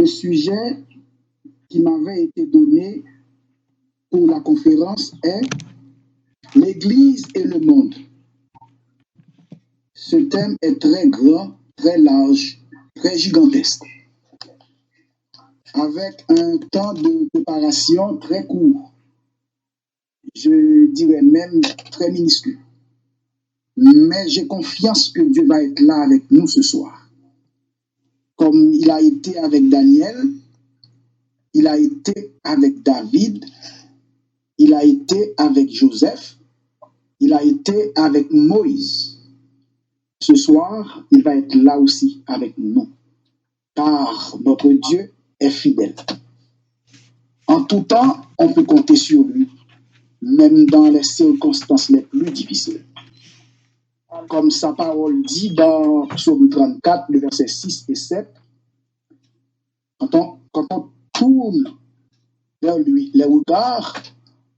Le sujet qui m'avait été donné pour la conférence est l'Église et le monde. Ce thème est très grand, très large, très gigantesque, avec un temps de préparation très court, je dirais même très minuscule. Mais j'ai confiance que Dieu va être là avec nous ce soir. Comme il a été avec Daniel, il a été avec David, il a été avec Joseph, il a été avec Moïse. Ce soir, il va être là aussi avec nous, car notre Dieu est fidèle. En tout temps, on peut compter sur lui, même dans les circonstances les plus difficiles. Comme sa parole dit dans Psaume 34, le verset 6 et 7, quand on tourne vers lui les regards,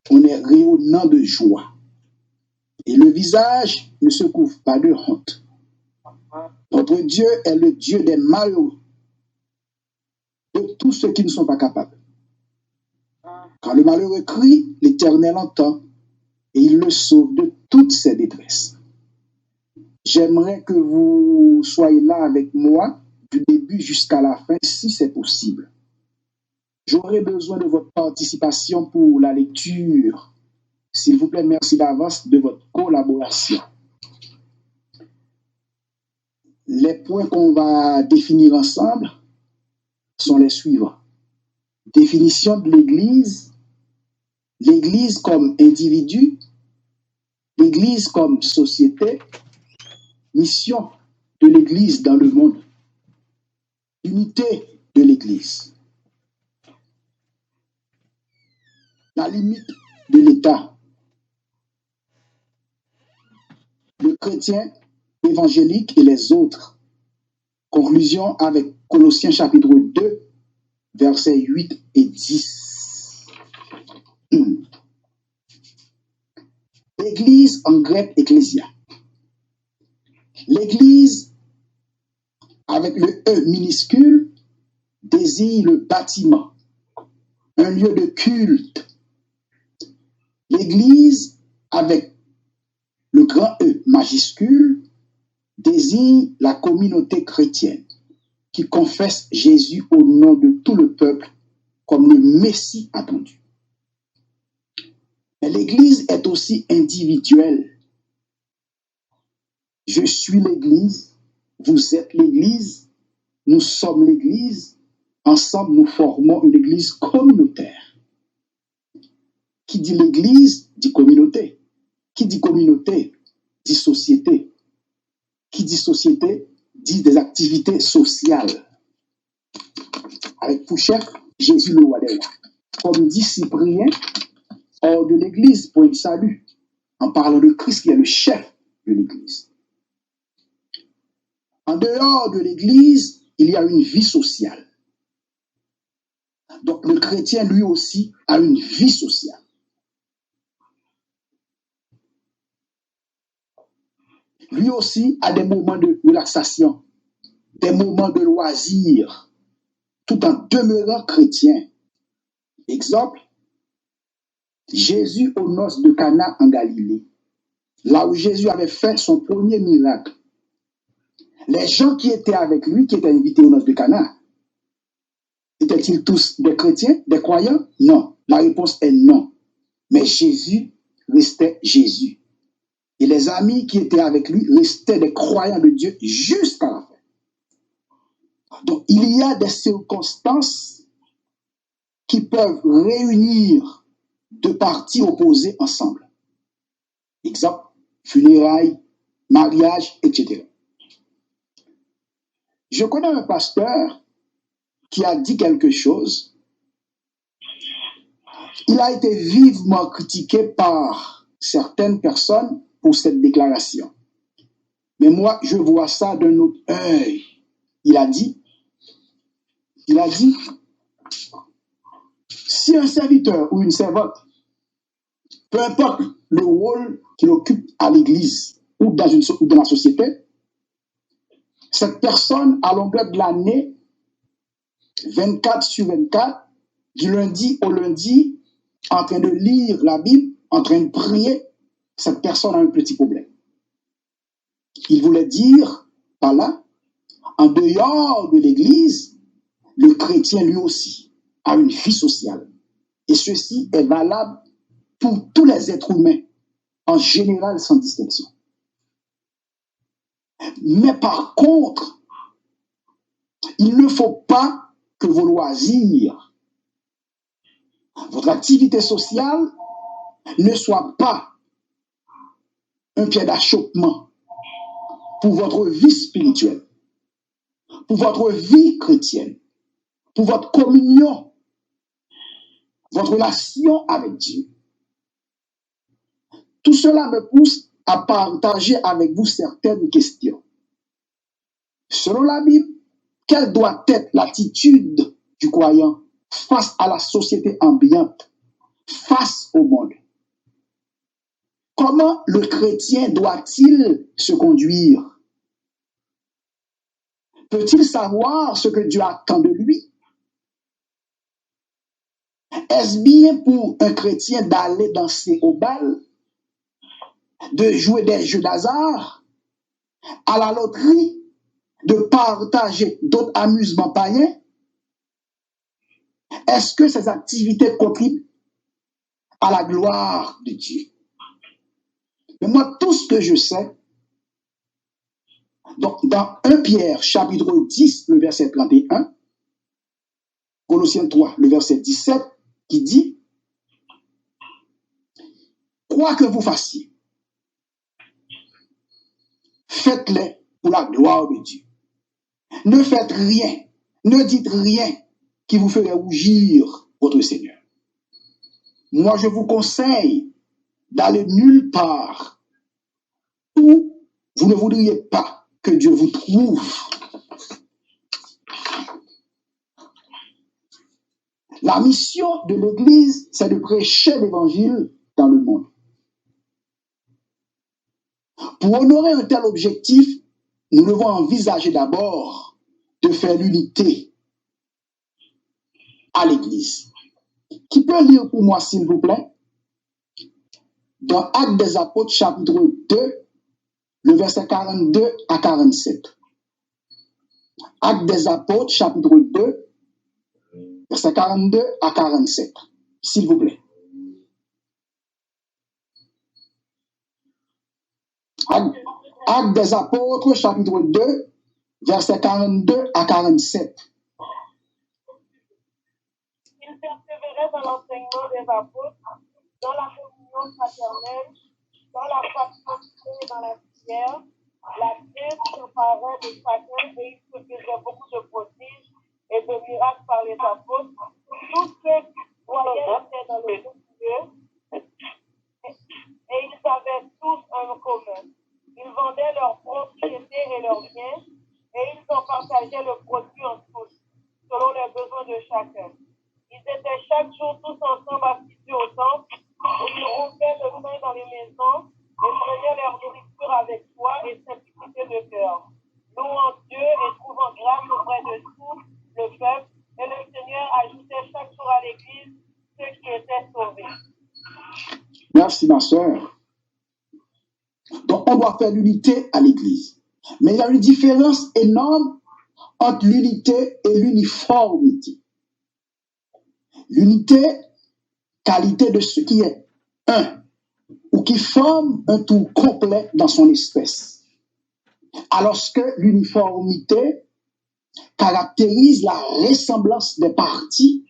on est rayonnant de joie. Et le visage ne se couvre pas de honte. Notre Dieu est le Dieu des malheureux, de tous ceux qui ne sont pas capables. Quand le malheureux crie, l'Éternel entend et il le sauve de toutes ses détresses. J'aimerais que vous soyez là avec moi du début jusqu'à la fin, si c'est possible. J'aurai besoin de votre participation pour la lecture. S'il vous plaît, merci d'avance de votre collaboration. Les points qu'on va définir ensemble sont les suivants. Définition de l'Église, l'Église comme individu, l'Église comme société, mission de l'Église dans le monde, unité de l'Église, la limite de l'État, le chrétien évangélique et les autres. Conclusion avec Colossiens chapitre 2, versets 8 et 10. L'église en grec ecclésia. L'église avec le E minuscule désigne le bâtiment, un lieu de culte. L'église avec le grand E majuscule désigne la communauté chrétienne qui confesse Jésus au nom de tout le peuple comme le Messie attendu. Mais l'Église est aussi individuelle. Je suis l'Église, vous êtes l'Église, nous sommes l'Église, ensemble nous formons une Église communautaire. Qui dit l'Église dit communauté. Qui dit communauté dit société. Qui dit société dit des activités sociales. Avec pour chef Jésus le roi des rois. Comme dit Cyprien, hors de l'Église pour un salut, en parlant de Christ qui est le chef de l'Église. En dehors de l'Église, il y a une vie sociale. Donc le chrétien, lui aussi, a une vie sociale. Lui aussi a des moments de relaxation, des moments de loisir, tout en demeurant chrétien. Exemple, Jésus aux noces de Cana en Galilée, là où Jésus avait fait son premier miracle. Les gens qui étaient avec lui, qui étaient invités aux noces de Cana, étaient-ils tous des chrétiens, des croyants? Non. La réponse est non. Mais Jésus restait Jésus. Et les amis qui étaient avec lui restaient des croyants de Dieu jusqu'à la fin. Donc, il y a des circonstances qui peuvent réunir deux parties opposées ensemble. Exemple, funérailles, mariage, etc. Je connais un pasteur qui a dit quelque chose. Il a été vivement critiqué par certaines personnes pour cette déclaration. Mais moi, je vois ça d'un autre œil. Il a dit, si un serviteur ou une servante, peu importe le rôle qu'il occupe à l'église ou dans la société, cette personne, à longueur de l'année, 24/24, du lundi au lundi, en train de lire la Bible, en train de prier, cette personne a un petit problème. Il voulait dire par là, en dehors de l'Église, le chrétien lui aussi a une vie sociale. Et ceci est valable pour tous les êtres humains, en général sans distinction. Mais par contre, il ne faut pas que vos loisirs, votre activité sociale ne soit pas un pied d'achoppement pour votre vie spirituelle, pour votre vie chrétienne, pour votre communion, votre relation avec Dieu. Tout cela me pousse à partager avec vous certaines questions. Selon la Bible, quelle doit être l'attitude du croyant face à la société ambiante, face au monde? Comment le chrétien doit-il se conduire? Peut-il savoir ce que Dieu attend de lui? Est-ce bien pour un chrétien d'aller danser au bal, de jouer des jeux d'hasard, à la loterie, de partager d'autres amusements païens? Est-ce que ces activités contribuent à la gloire de Dieu? Mais moi, tout ce que je sais, donc, dans 1 Pierre, chapitre 10, le verset 31, Colossiens 3, le verset 17, qui dit, quoi que vous fassiez, faites-les pour la gloire de Dieu. Ne faites rien, ne dites rien qui vous ferait rougir votre Seigneur. Moi, je vous conseille d'aller nulle part où vous ne voudriez pas que Dieu vous trouve. La mission de l'Église, c'est de prêcher l'Évangile dans le monde. Pour honorer un tel objectif, nous devons envisager d'abord de faire l'unité à l'Église. Qui peut lire pour moi, s'il vous plaît, dans Actes des Apôtres, chapitre 2, le verset 42 à 47. Actes des Apôtres, chapitre 2, verset 42 à 47. S'il vous plaît. Actes des Apôtres, chapitre 2, verset 42 à 47. Ils persévéraient dans l'enseignement des apôtres, dans la communion fraternelle, dans la fraternité et dans la prière. La paix s'emparait de chacun et il se faisait beaucoup de prodiges et de miracles par les apôtres. Tous ceux qui croyaient étaient dans le même lieu et ils avaient tous un commun. Ils vendaient leurs propriétés et leurs biens et ils en partageaient le produit en tous, selon les besoins de chacun. Ils étaient chaque jour tous ensemble assis au temple, et ils rompaient le pain dans les maisons et prenaient leur nourriture avec joie et simplicité de cœur, louant Dieu et trouvant grâce auprès de tout le peuple. Et le Seigneur ajoutait chaque jour à l'Église ceux qui étaient sauvés. Merci, ma soeur. Donc, on doit faire l'unité à l'Église. Mais il y a une différence énorme entre l'unité et l'uniformité. L'unité, qualité de ce qui est un, ou qui forme un tout complet dans son espèce. Alors que l'uniformité caractérise la ressemblance des parties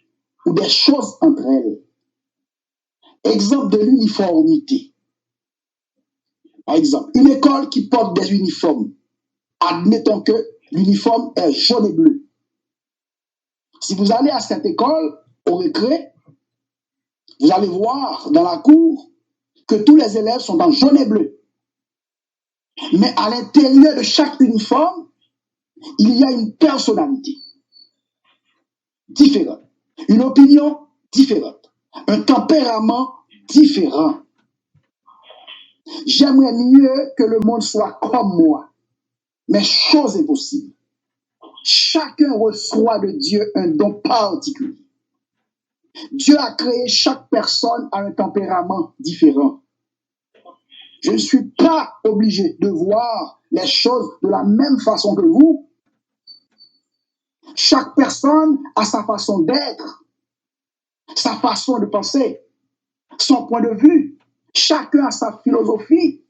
ou des choses entre elles. Exemple de l'uniformité. Par exemple, une école qui porte des uniformes. Admettons que l'uniforme est jaune et bleu. Si vous allez à cette école, au récré, vous allez voir dans la cour que tous les élèves sont en jaune et bleu. Mais à l'intérieur de chaque uniforme, il y a une personnalité différente, une opinion différente, un tempérament différent. J'aimerais mieux que le monde soit comme moi, mais chose est possible. chacun reçoit de Dieu un don particulier. Dieu a créé chaque personne à un tempérament différent. Je ne suis pas obligé de voir les choses de la même façon que vous. Chaque personne a sa façon d'être, sa façon de penser, son point de vue. Chacun a sa philosophie.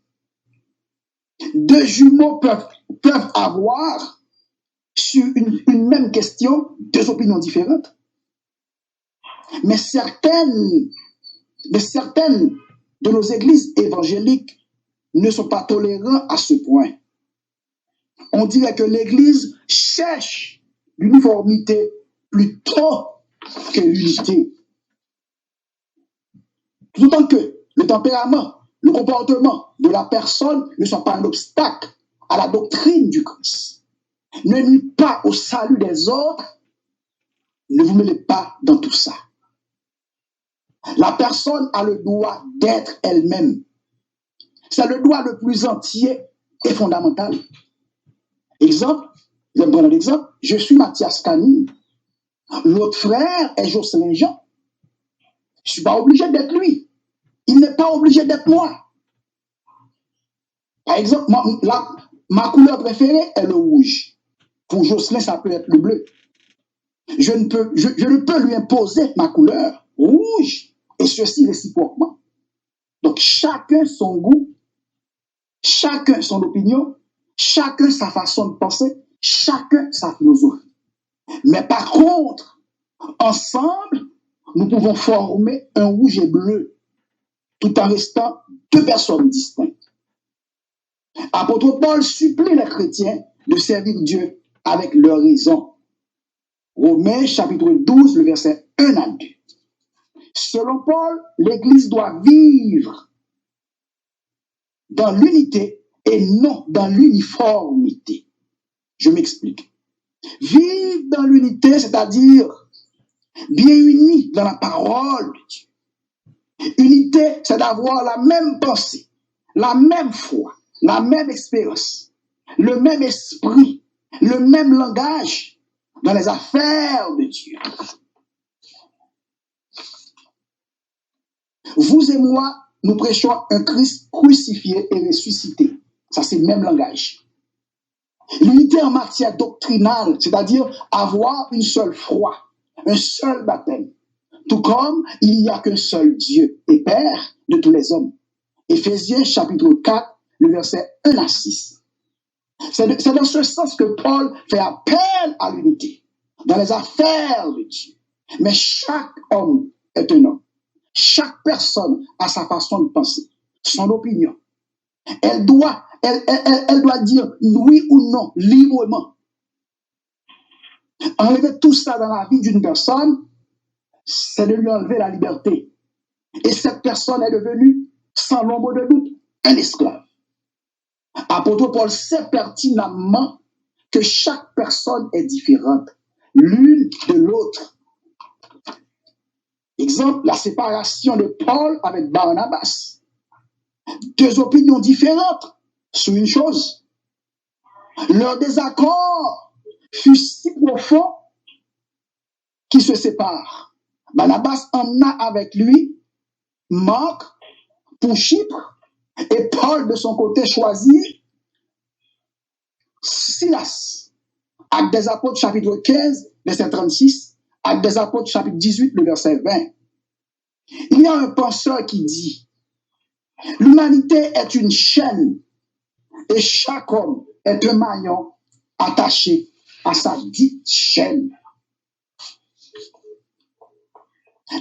Deux jumeaux peuvent avoir sur une même question deux opinions différentes. Mais certaines de nos églises évangéliques ne sont pas tolérantes à ce point. On dirait que l'Église cherche l'uniformité plutôt que l'unité. Tout autant que le tempérament, le comportement de la personne ne sont pas un obstacle à la doctrine du Christ. Ne nuit pas au salut des autres, ne vous mêlez pas dans tout ça. La personne a le droit d'être elle-même. C'est le droit le plus entier et fondamental. Exemple, je vais prendre un exemple. Je suis Mathias Camille. L'autre frère est Jocelyn Jean. Je ne suis pas obligé d'être lui. Il n'est pas obligé d'être moi. Par exemple, ma couleur préférée est le rouge. Pour Jocelyn, ça peut être le bleu. Je ne peux lui imposer ma couleur rouge et ceci réciproquement. Donc, chacun son goût, chacun son opinion, chacun sa façon de penser, chacun sa philosophie. Mais par contre, ensemble, nous pouvons former un rouge et bleu tout en restant deux personnes distinctes. Apôtre Paul supplie les chrétiens de servir Dieu avec leur raison. Romains chapitre 12, le verset 1 à 2. Selon Paul, l'Église doit vivre dans l'unité et non dans l'uniformité. Je m'explique. Vivre dans l'unité, c'est-à-dire bien unis dans la parole de Dieu. Unité, c'est d'avoir la même pensée, la même foi, la même expérience, le même esprit, le même langage dans les affaires de Dieu. Vous et moi, nous prêchons un Christ crucifié et ressuscité. Ça, c'est le même langage. L'unité en matière doctrinale, c'est-à-dire avoir une seule foi, un seul baptême. Tout comme il n'y a qu'un seul Dieu et Père de tous les hommes. Éphésiens chapitre 4, le verset 1 à 6. C'est dans ce sens que Paul fait appel à l'unité dans les affaires de Dieu. Mais chaque homme est un homme. Chaque personne a sa façon de penser, son opinion. Elle doit dire oui ou non, librement. Enlever tout ça dans la vie d'une personne, c'est de lui enlever la liberté. Et cette personne est devenue, sans l'ombre de doute, un esclave. Apôtre Paul sait pertinemment que chaque personne est différente, l'une de l'autre. Exemple, la séparation de Paul avec Barnabas. Deux opinions différentes sur une chose. Leur désaccord fut si profond qu'ils se séparent. Barnabas emmena avec lui Marc pour Chypre et Paul de son côté choisit Silas. Actes des Apôtres chapitre 15, verset 36, Actes des Apôtres chapitre 18, le verset 20. Il y a un penseur qui dit l'humanité est une chaîne et chaque homme est un maillon attaché à sa dite chaîne.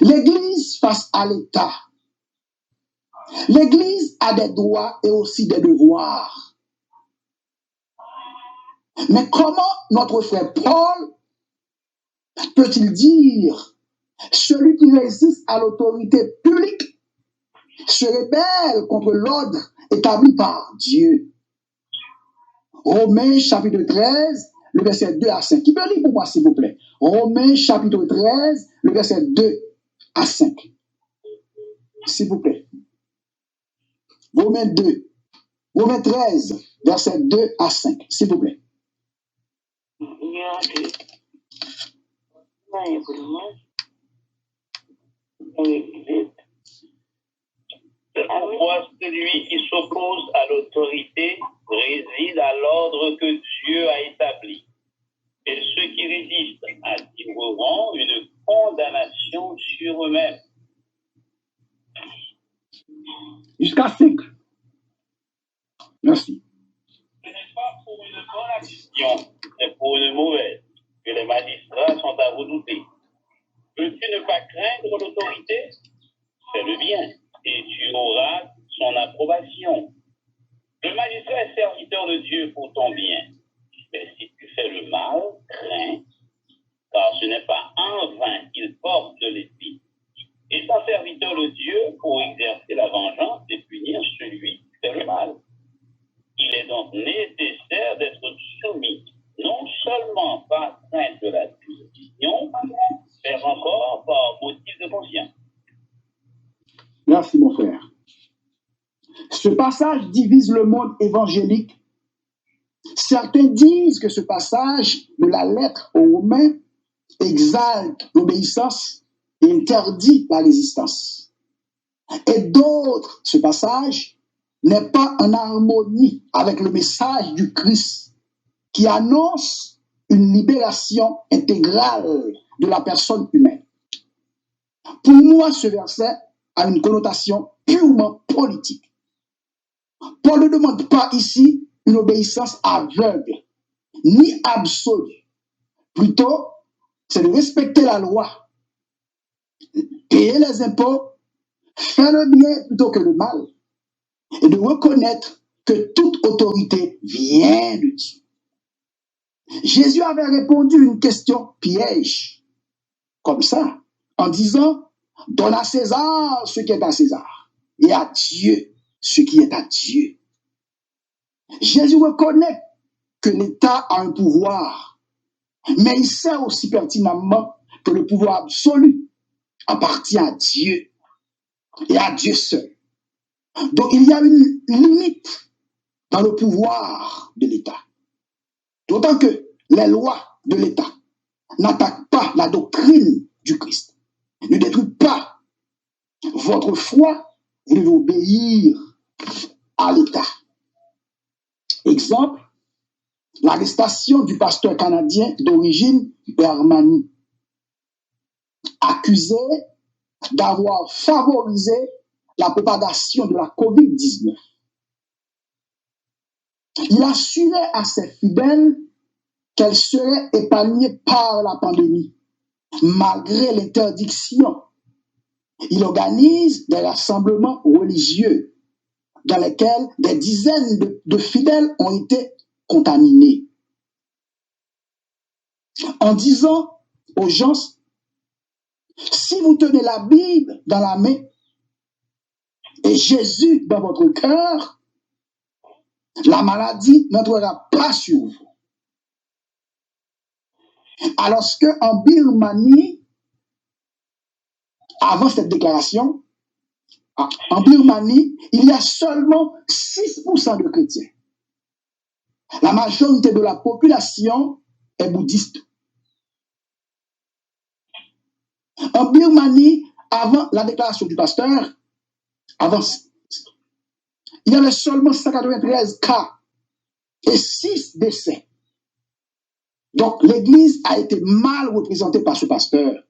L'Église face à l'État. L'Église a des droits et aussi des devoirs. Mais comment notre frère Paul peut-il dire celui qui résiste à l'autorité publique se rebelle contre l'ordre établi par Dieu? Romains chapitre 13, le verset 2 à 5. Qui peut lire pour moi, s'il vous plaît? Romains chapitre 13, le verset 2 à 5. S'il vous plaît. Romains 13, verset 2 à 5. S'il vous plaît. Pourquoi celui qui s'oppose à l'autorité réside à l'ordre que Dieu a établi. Et ceux qui résistent attireront une condamnation sur eux-mêmes. Jusqu'à 5. Merci. Ce n'est pas pour une bonne action, mais pour une mauvaise, que les magistrats sont à redouter. Veux-tu ne pas craindre l'autorité? Fais le bien, et tu auras son approbation. Le magistrat est serviteur de Dieu pour ton bien. Mais si tu fais le mal, crains, car ce n'est pas en vain qu'il porte l'épée. Étant serviteur de Dieu pour exercer la vengeance et punir celui qui fait le mal. Il est donc nécessaire d'être soumis, non seulement par crainte de la punition, mais encore par motif de conscience. Merci, mon frère. Ce passage divise le monde évangélique. Certains disent que ce passage de la lettre aux Romains exalte l'obéissance et interdit la résistance. Et d'autres, ce passage n'est pas en harmonie avec le message du Christ qui annonce une libération intégrale de la personne humaine. Pour moi, ce verset a une connotation purement politique. Paul ne demande pas ici une obéissance aveugle, ni absolue. Plutôt, c'est de respecter la loi, payer les impôts, faire le bien plutôt que le mal, et de reconnaître que toute autorité vient de Dieu. Jésus avait répondu à une question piège, comme ça, en disant, donne à César ce qui est à César, et à Dieu ce qui est à Dieu. Jésus reconnaît que l'État a un pouvoir, mais il sait aussi pertinemment que le pouvoir absolu appartient à Dieu et à Dieu seul. Donc il y a une limite dans le pouvoir de l'État. D'autant que les lois de l'État n'attaquent pas la doctrine du Christ, ne détruisent pas votre foi, vous devez obéir à l'État. Exemple, l'arrestation du pasteur canadien d'origine Bermani, accusé d'avoir favorisé la propagation de la COVID-19. Il assurait à ses fidèles qu'elle serait épargnée par la pandémie, malgré l'interdiction. Il organise des rassemblements religieux dans lesquels des dizaines de fidèles ont été contaminés. En disant aux gens, si vous tenez la Bible dans la main et Jésus dans votre cœur, la maladie n'entrera pas sur vous. Alors qu'en Birmanie, avant cette déclaration, en Birmanie, il y a seulement 6% de chrétiens. La majorité de la population est bouddhiste. En Birmanie, avant la déclaration du pasteur, il y avait seulement 193 cas et 6 décès. Donc l'Église a été mal représentée par ce pasteur.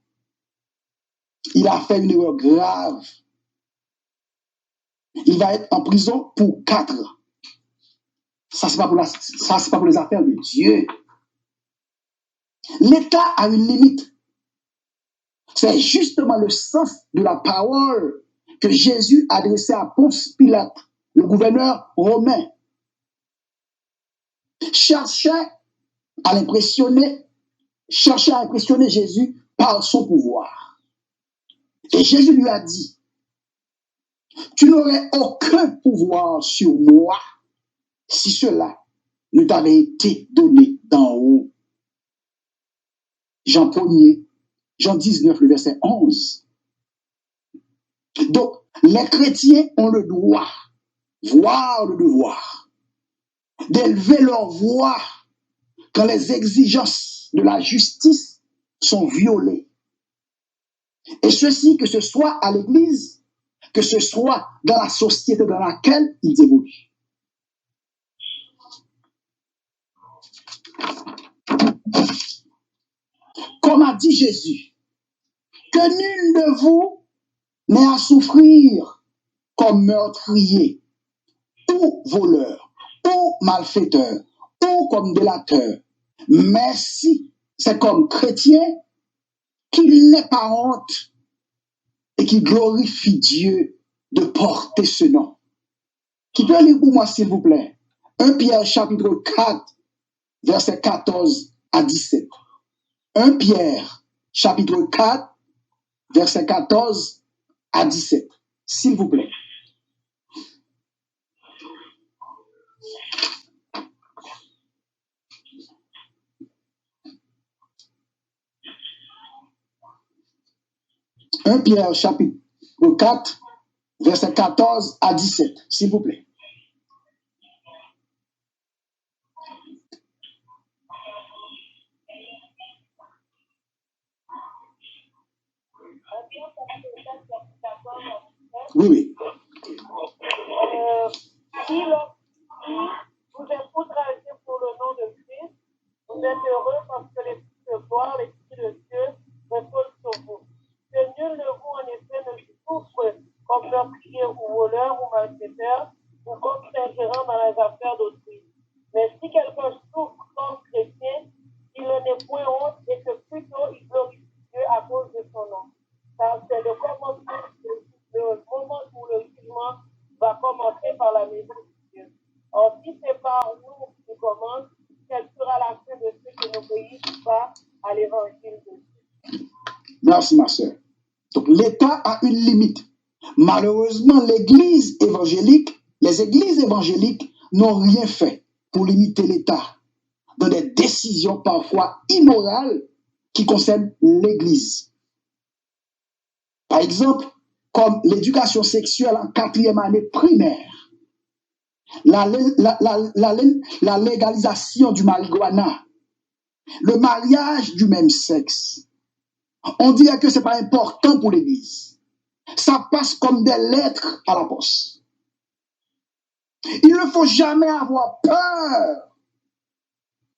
Il a fait une erreur grave. Il va être en prison pour 4 ans. Ça, c'est pas pour les affaires de Dieu. L'État a une limite. C'est justement le sens de la parole que Jésus adressait à Ponce Pilate, le gouverneur romain. Cherchait à impressionner Jésus par son pouvoir. Et Jésus lui a dit, tu n'aurais aucun pouvoir sur moi si cela ne t'avait été donné d'en haut. Jean 19, le verset 11. Donc, les chrétiens ont le droit, voire le devoir, d'élever leur voix quand les exigences de la justice sont violés. Et ceci, que ce soit à l'Église, que ce soit dans la société dans laquelle ils évoluent. Comme a dit Jésus, que nul de vous n'ait à souffrir comme meurtrier, ou voleur, ou malfaiteur, ou comme délateur. Mais si c'est comme chrétien, qu'il n'ait pas honte et qu'il glorifie Dieu de porter ce nom. Qui peut lire pour moi, s'il vous plaît? 1 Pierre chapitre 4, versets 14 à 17. 1 Pierre chapitre 4, versets 14 à 17. S'il vous plaît. « 1 Pierre chapitre 4, versets 14 à 17. S'il vous plaît. Oui, oui. Si vous êtes outragés pour le nom de Christ, vous êtes heureux parce que l'Esprit de gloire, l'Esprit de Dieu repose sur vous. Que nul de vous, en effet, ne souffre comme meurtrier ou voleur ou malfaiteur ou comme s'ingérant dans les affaires d'autrui. Mais si quelqu'un souffre comme chrétien, il n'en est point honte et que plutôt il glorifie Dieu à cause de son nom. Car c'est le moment où le jugement va commencer par la maison de Dieu. Or, si c'est par nous qui commence, quelle sera la fin de ceux qui n'obéissent pas à l'évangile de Dieu? Merci, ma soeur. Donc, l'État a une limite. Malheureusement, les églises évangéliques n'ont rien fait pour limiter l'État dans des décisions parfois immorales qui concernent l'Église. Par exemple, comme l'éducation sexuelle en 4e année primaire, la légalisation du marijuana, le mariage du même sexe. On dirait que ce n'est pas important pour l'Église. Ça passe comme des lettres à la poste. Il ne faut jamais avoir peur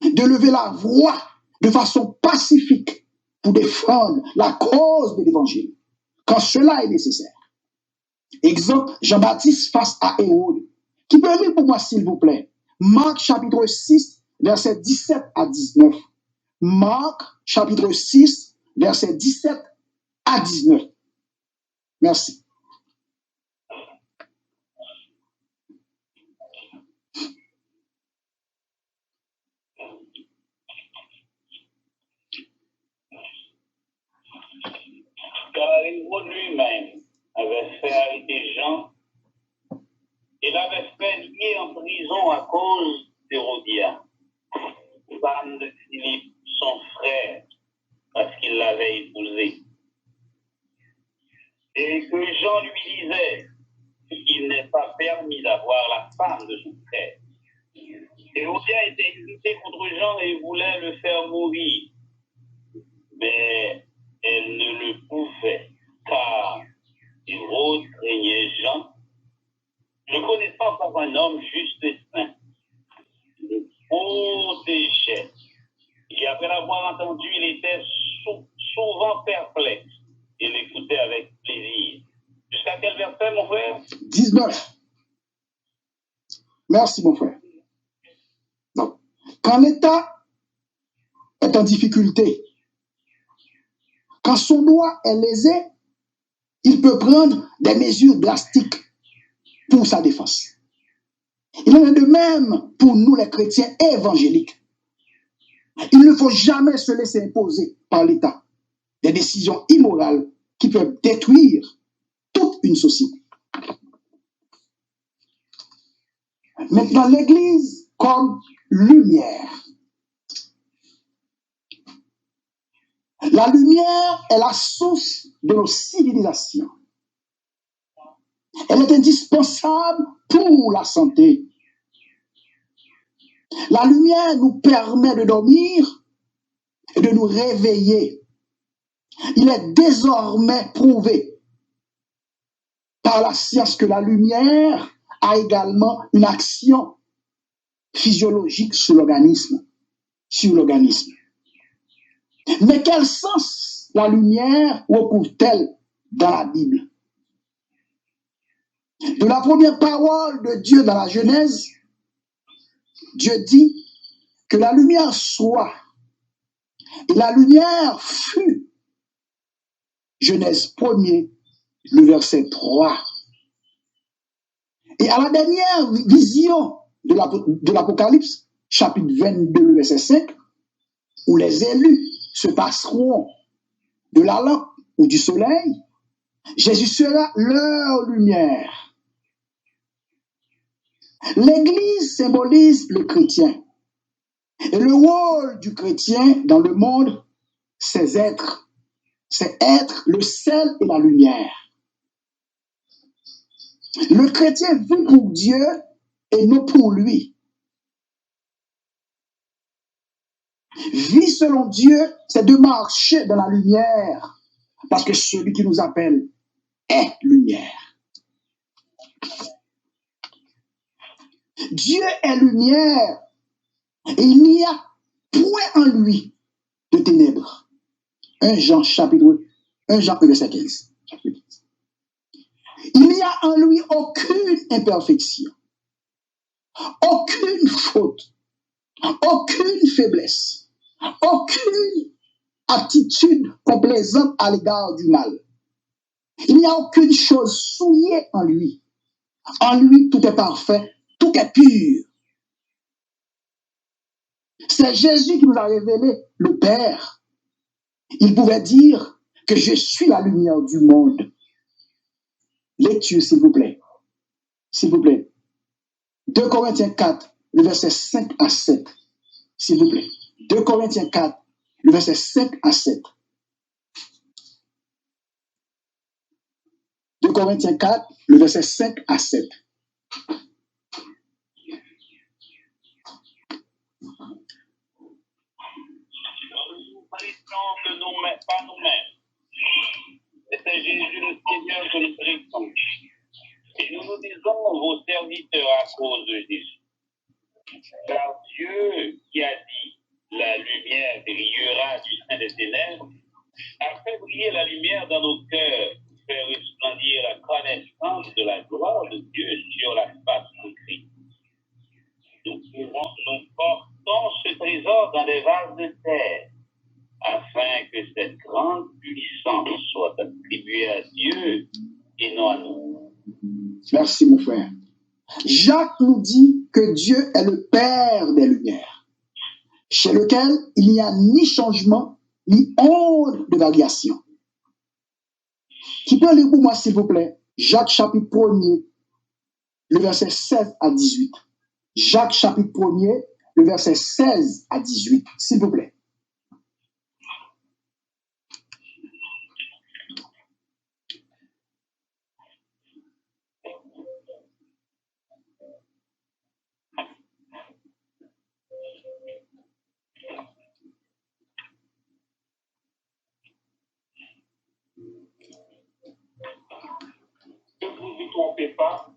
de lever la voix de façon pacifique pour défendre la cause de l'Évangile, quand cela est nécessaire. Exemple, Jean-Baptiste face à Hérode. Qui peut lire pour moi, s'il vous plaît? Marc chapitre 6, versets 17 à 19. Marc chapitre 6, versets 17 à 19. Merci. Car Hérode lui-même avait fait arrêter Jean et l'avait fait lier en prison à cause d'Hérodia, femme de Philippe, son frère, parce qu'il l'avait épousée. Et que Jean lui disait qu'il n'est pas permis d'avoir la femme de son frère. Hérodia était irritée contre Jean et voulait le faire mourir. Mais elle ne le pouvait, car Hérode craignait Jean, le connaissant comme un homme juste et saint, le protégeait. Et après l'avoir entendu, il était souvent perplexe et l'écoutait avec plaisir. Jusqu'à quel verset, mon frère? 19. Merci, mon frère. Donc, quand l'État est en difficulté, quand son droit est lésé, il peut prendre des mesures drastiques pour sa défense. Il en est de même pour nous, les chrétiens évangéliques. Il ne faut jamais se laisser imposer par l'État des décisions immorales qui peuvent détruire toute une société. Maintenant, l'Église comme lumière. La lumière est la source de nos civilisations. Elle est indispensable pour la santé. La lumière nous permet de dormir et de nous réveiller Il est désormais prouvé par la science que la lumière a également une action physiologique sur l'organisme. Mais quel sens la lumière recouvre-t-elle dans la Bible? De la première parole de Dieu dans la Genèse, Dieu dit que la lumière soit. Et la lumière fut. Genèse 1er, le verset 3. Et à la dernière vision de l'Apocalypse, chapitre 22, le verset 5, où les élus se passeront de la lampe ou du soleil, Jésus sera leur lumière. L'Église symbolise le chrétien. Et le rôle du chrétien dans le monde, c'est être le sel et la lumière. Le chrétien vit pour Dieu et non pour lui. Vie selon Dieu, c'est de marcher dans la lumière, parce que celui qui nous appelle est lumière. Dieu est lumière et il n'y a point en lui de ténèbres. 1 Jean verset 15. Il n'y a en lui aucune imperfection, aucune faute, aucune faiblesse, aucune attitude complaisante à l'égard du mal. Il n'y a aucune chose souillée en lui. En lui, tout est parfait, tout est pur. C'est Jésus qui nous a révélé le Père. Il pouvait dire que je suis la lumière du monde. Lecture, s'il vous plaît. S'il vous plaît. 2 Corinthiens 4, le verset 5 à 7. S'il vous plaît. 2 Corinthiens 4, le verset 5 à 7. 2 Corinthiens 4, le verset 5 à 7. Nous prêchons que nous-mêmes, pas nous-mêmes. C'est Jésus le Seigneur que nous prêchons. Et nous nous disons vos serviteurs à cause de Jésus. Car Dieu qui a dit la lumière brillera du sein des ténèbres, a fait briller la lumière dans nos cœurs, faire resplendir la connaissance de la gloire de Dieu sur la face de Christ. Nous portons ce trésor dans des vases de terre, afin que cette grande puissance soit attribuée à Dieu et non à nous. Merci, mon frère. Jacques nous dit que Dieu est le Père des lumières, chez lequel il n'y a ni changement, ni onde de variation. Qui peut lire pour moi, s'il vous plaît, Jacques chapitre 1er, le verset 16 à 18. Jacques chapitre 1er, le verset 16 à 18, s'il vous plaît. Ne vous y trompez pas.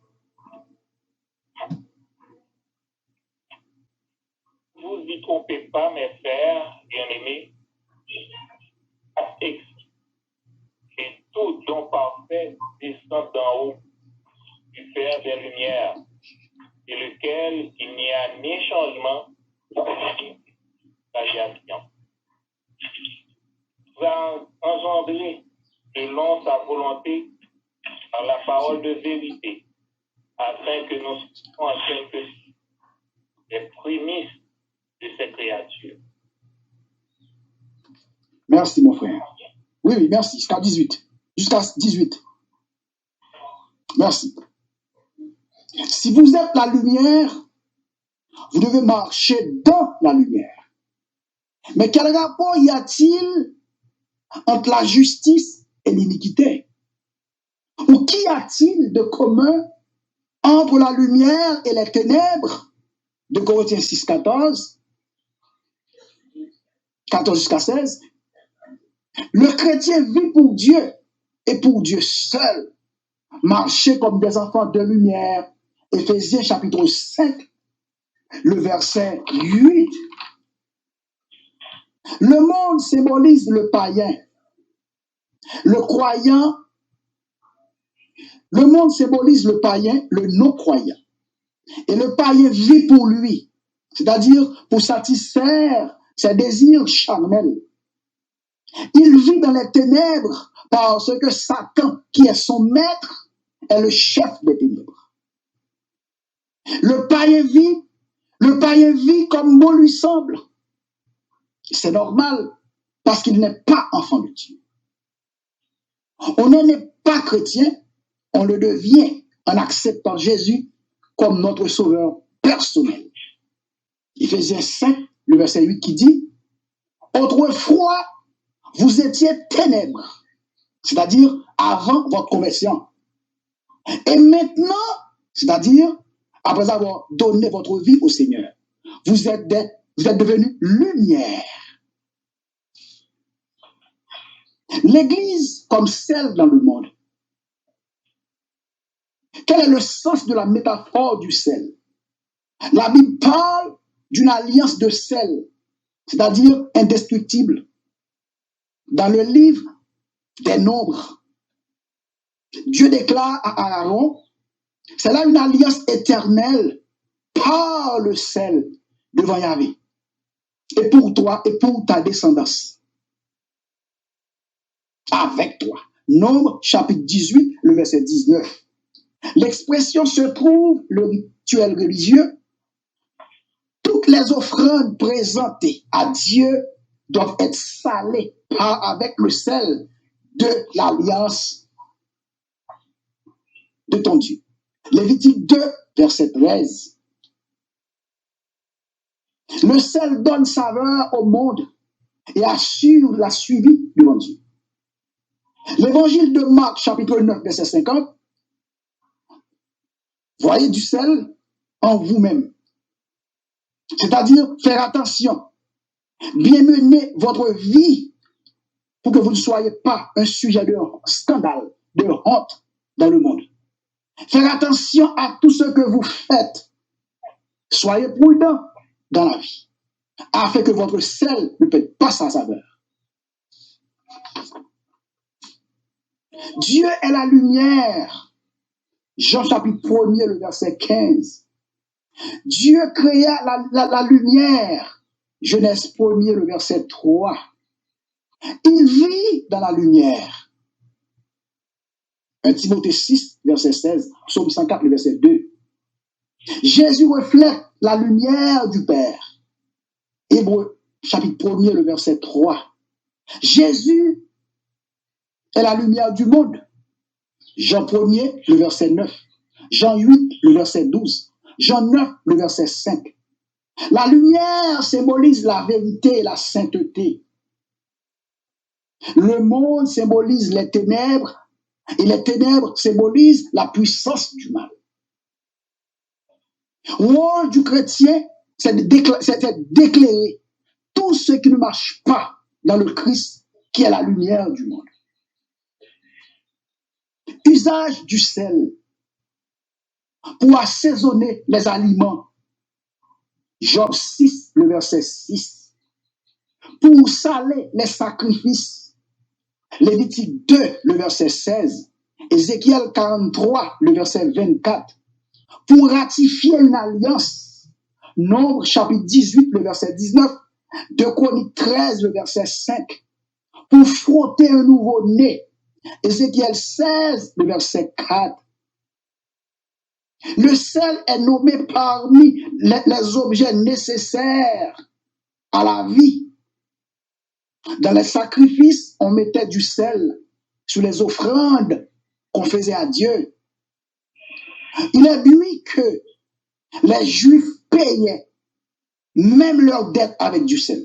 Ne vous y trompez pas, mes frères bien-aimés. Et tout don parfait descend d'en haut du Père des Lumières, et lequel il n'y a ni changement, ni variation. Va engendrer selon sa volonté par la parole de vérité, afin que nous soyons en quelque sorte les prémices de ces créatures. Merci, mon frère. Oui, merci. Jusqu'à 18. Jusqu'à 18. Merci. Si vous êtes la lumière, vous devez marcher dans la lumière. Mais quel rapport y a-t-il entre la justice et l'iniquité? Ou qu'y a-t-il de commun entre la lumière et les ténèbres? De Corinthiens 6, 14 jusqu'à 16. Le chrétien vit pour Dieu et pour Dieu seul. Marcher comme des enfants de lumière. Éphésiens chapitre 5, le verset 8. Le monde symbolise le païen. Le croyant, le monde symbolise le païen, le non-croyant. Et le païen vit pour lui, c'est-à-dire pour satisfaire ses désirs charnels. Il vit dans les ténèbres parce que Satan, qui est son maître, est le chef des ténèbres. Le païen vit comme bon lui semble. C'est normal parce qu'il n'est pas enfant de Dieu. On n'est pas chrétien, on le devient en acceptant Jésus comme notre sauveur personnel. Éphésiens 5, le verset 8 qui dit « Autrefois, vous étiez ténèbres, c'est-à-dire avant votre conversion. Et maintenant, c'est-à-dire après avoir donné votre vie au Seigneur, vous êtes devenus lumière. » L'Église comme celle dans le monde. Quel est le sens de la métaphore du sel? La Bible parle d'une alliance de sel, c'est-à-dire indestructible. Dans le livre des Nombres, Dieu déclare à Aaron, c'est là une alliance éternelle par le sel devant Yahvé. Et pour toi et pour ta descendance. Avec toi. Nombre chapitre 18, le verset 19. L'expression se trouve le rituel religieux. Toutes les offrandes présentées à Dieu doivent être salées avec le sel de l'alliance de ton Dieu. Lévitique 2, verset 13. Le sel donne saveur au monde et assure la suivi devant Dieu. L'évangile de Marc, chapitre 9, verset 50. Voyez du sel en vous-même. C'est-à-dire faire attention, bien mener votre vie pour que vous ne soyez pas un sujet de scandale, de honte dans le monde. Faire attention à tout ce que vous faites. Soyez prudent dans la vie, afin que votre sel ne perde pas sa saveur. Dieu est la lumière. Jean chapitre 1er, le verset 15. Dieu créa la lumière. Genèse 1er, le verset 3. Il vit dans la lumière. 1 Timothée 6, verset 16. Psaume 104, le verset 2. Jésus reflète la lumière du Père. Hébreux chapitre 1er, le verset 3. Jésus est la lumière du monde. Jean 1er, le verset 9. Jean 8, le verset 12. Jean 9, le verset 5. La lumière symbolise la vérité et la sainteté. Le monde symbolise les ténèbres et les ténèbres symbolisent la puissance du mal. Le rôle du chrétien, c'est d'éclairer tout ce qui ne marche pas dans le Christ qui est la lumière du monde. Usage du sel pour assaisonner les aliments. Job 6, le verset 6. Pour saler les sacrifices. Lévitique 2, le verset 16. Ézéchiel 43, le verset 24. Pour ratifier une alliance. Nombre chapitre 18, le verset 19. 2 Chroniques 13, le verset 5. Pour frotter un nouveau-né. Ézéchiel 16, le verset 4. Le sel est nommé parmi les objets nécessaires à la vie. Dans les sacrifices, on mettait du sel sur les offrandes qu'on faisait à Dieu. Il est lui que les Juifs payaient même leurs dettes avec du sel.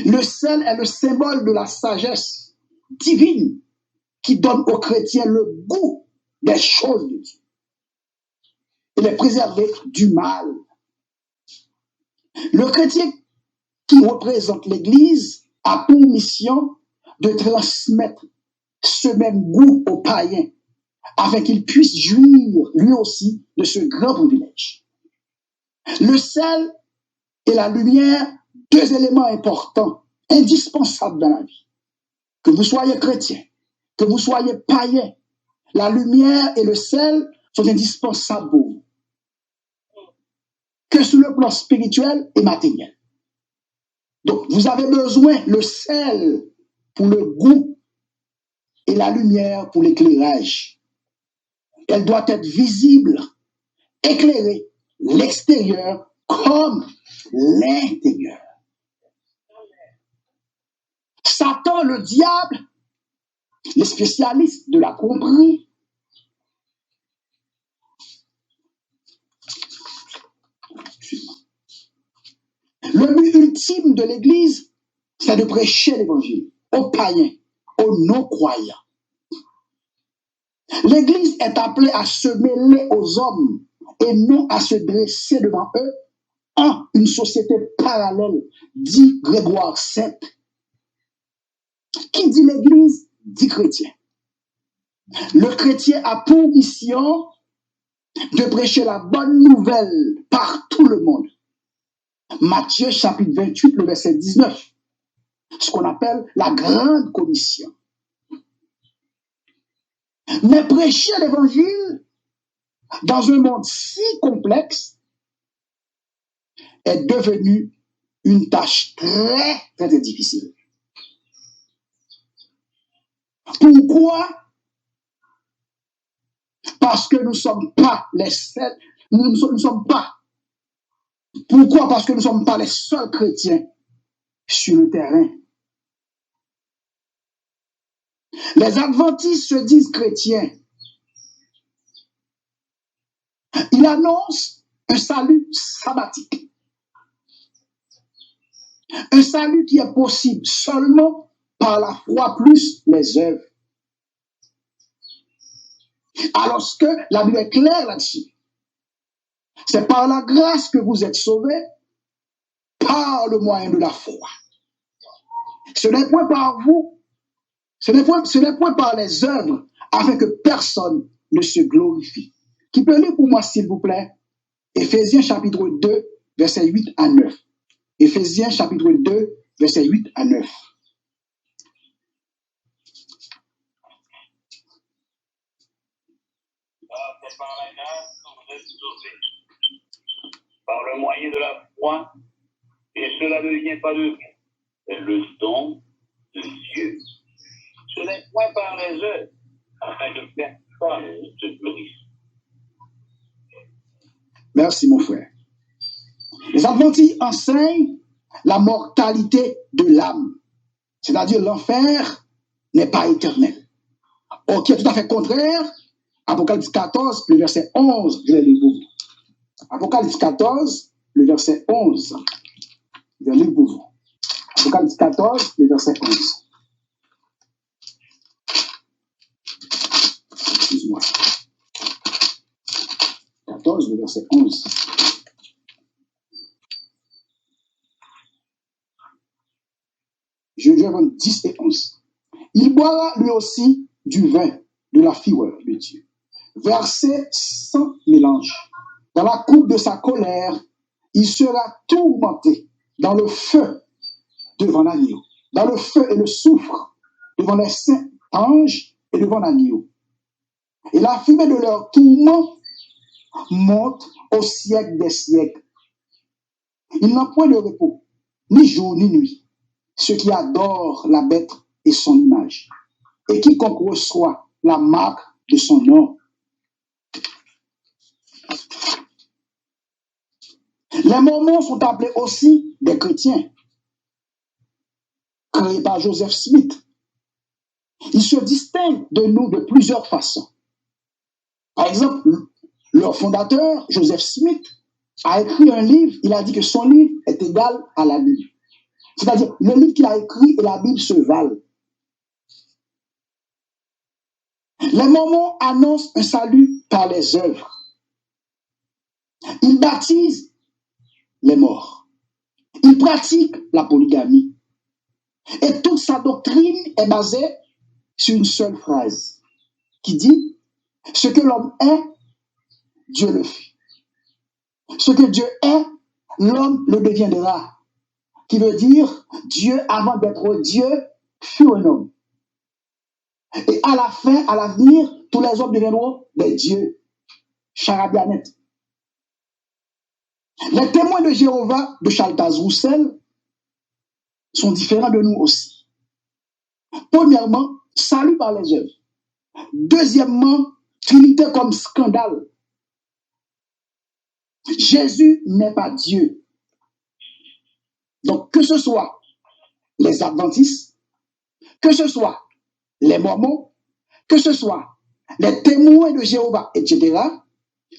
Le sel est le symbole de la sagesse divine qui donne aux chrétiens le goût des choses de Dieu. Il est préservé du mal. Le chrétien qui représente l'Église a pour mission de transmettre ce même goût aux païens afin qu'ils puissent jouir lui aussi de ce grand privilège. Le sel et la lumière, deux éléments importants, indispensables dans la vie. Que vous soyez chrétien, que vous soyez païen, la lumière et le sel sont indispensables pour vous. Que sur le plan spirituel et matériel. Donc, vous avez besoin le sel pour le goût et la lumière pour l'éclairage. Elle doit être visible, éclairer l'extérieur comme l'intérieur. Satan, le diable, les spécialistes de la compris, le but ultime de l'Église, c'est de prêcher l'Évangile aux païens, aux non-croyants. L'Église est appelée à se mêler aux hommes et non à se dresser devant eux en une société parallèle, dit Grégoire VII. Qui dit l'Église, dit chrétien. Le chrétien a pour mission de prêcher la bonne nouvelle par tout le monde. Matthieu chapitre 28, le verset 19, ce qu'on appelle la grande commission. Mais prêcher l'évangile dans un monde si complexe est devenu une tâche très, très, très difficile. Pourquoi? Parce que nous ne sommes pas les seuls, nous sommes pas. Pourquoi? Parce que nous ne sommes pas les seuls chrétiens sur le terrain. Les adventistes se disent chrétiens. Ils annoncent un salut sabbatique. Un salut qui est possible seulement par la foi plus les œuvres. Alors que la Bible est claire là-dessus. C'est par la grâce que vous êtes sauvés, par le moyen de la foi. Ce n'est point par vous, ce n'est point par les œuvres, afin que personne ne se glorifie. Qui peut lire pour moi, s'il vous plaît, Éphésiens chapitre 2, versets 8 à 9. Éphésiens chapitre 2, versets 8 à 9. C'est par la grâce que vous êtes sauvés, par le moyen de la foi, et cela ne vient pas de vous, c'est le don de Dieu. Ce n'est point par les œuvres, afin que personne ne se glorifie. Merci, mon frère. Les adventistes enseignent la mortalité de l'âme, c'est-à-dire l'enfer n'est pas éternel. Ok, tout à fait contraire. Apocalypse 14, le verset 11, je vais lire pour vous. Apocalypse 14, le verset 11. Je vais lire pour vous. Apocalypse 14, le verset 11. Excuse-moi. 14, le verset 11. Je vais vendre 10 et 11. Il boira lui aussi du vin de la fureur de Dieu, versé sans mélange. Dans la coupe de sa colère, il sera tourmenté dans le feu devant l'agneau, dans le feu et le soufre devant les saints anges et devant l'agneau. Et la fumée de leur tourment monte au siècle des siècles. Il n'a point de repos, ni jour ni nuit, ceux qui adorent la bête et son image, et quiconque reçoit la marque de son nom. Les Mormons sont appelés aussi des chrétiens, créés par Joseph Smith. Ils se distinguent de nous de plusieurs façons. Par exemple, leur fondateur, Joseph Smith, a écrit un livre, il a dit que son livre est égal à la Bible. C'est-à-dire, le livre qu'il a écrit et la Bible se valent. Les Mormons annoncent un salut par les œuvres. Ils baptisent les morts. Ils pratiquent la polygamie. Et toute sa doctrine est basée sur une seule phrase qui dit « Ce que l'homme est, Dieu le fait. Ce que Dieu est, l'homme le deviendra. » Qui veut dire Dieu, avant d'être Dieu, fut un homme. Et à la fin, à l'avenir, tous les hommes deviendront des dieux. Charabianet. Les témoins de Jéhovah de Chaltaz Roussel sont différents de nous aussi. Premièrement, salut par les œuvres. Deuxièmement, Trinité comme scandale. Jésus n'est pas Dieu. Donc, que ce soit les adventistes, que ce soit les mormons, que ce soit les témoins de Jéhovah, etc.,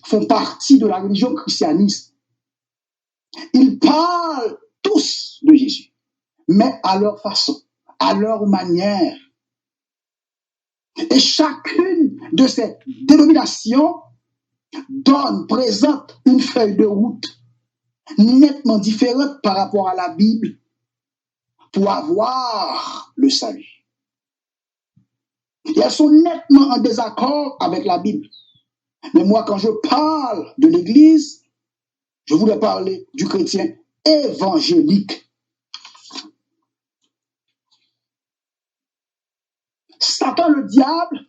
font partie de la religion christianiste. Ils parlent tous de Jésus, mais à leur façon, à leur manière. Et chacune de ces dénominations présente une feuille de route nettement différente par rapport à la Bible pour avoir le salut. Et elles sont nettement en désaccord avec la Bible. Mais moi, quand je parle de l'Église, je voulais parler du chrétien évangélique. Satan, le diable,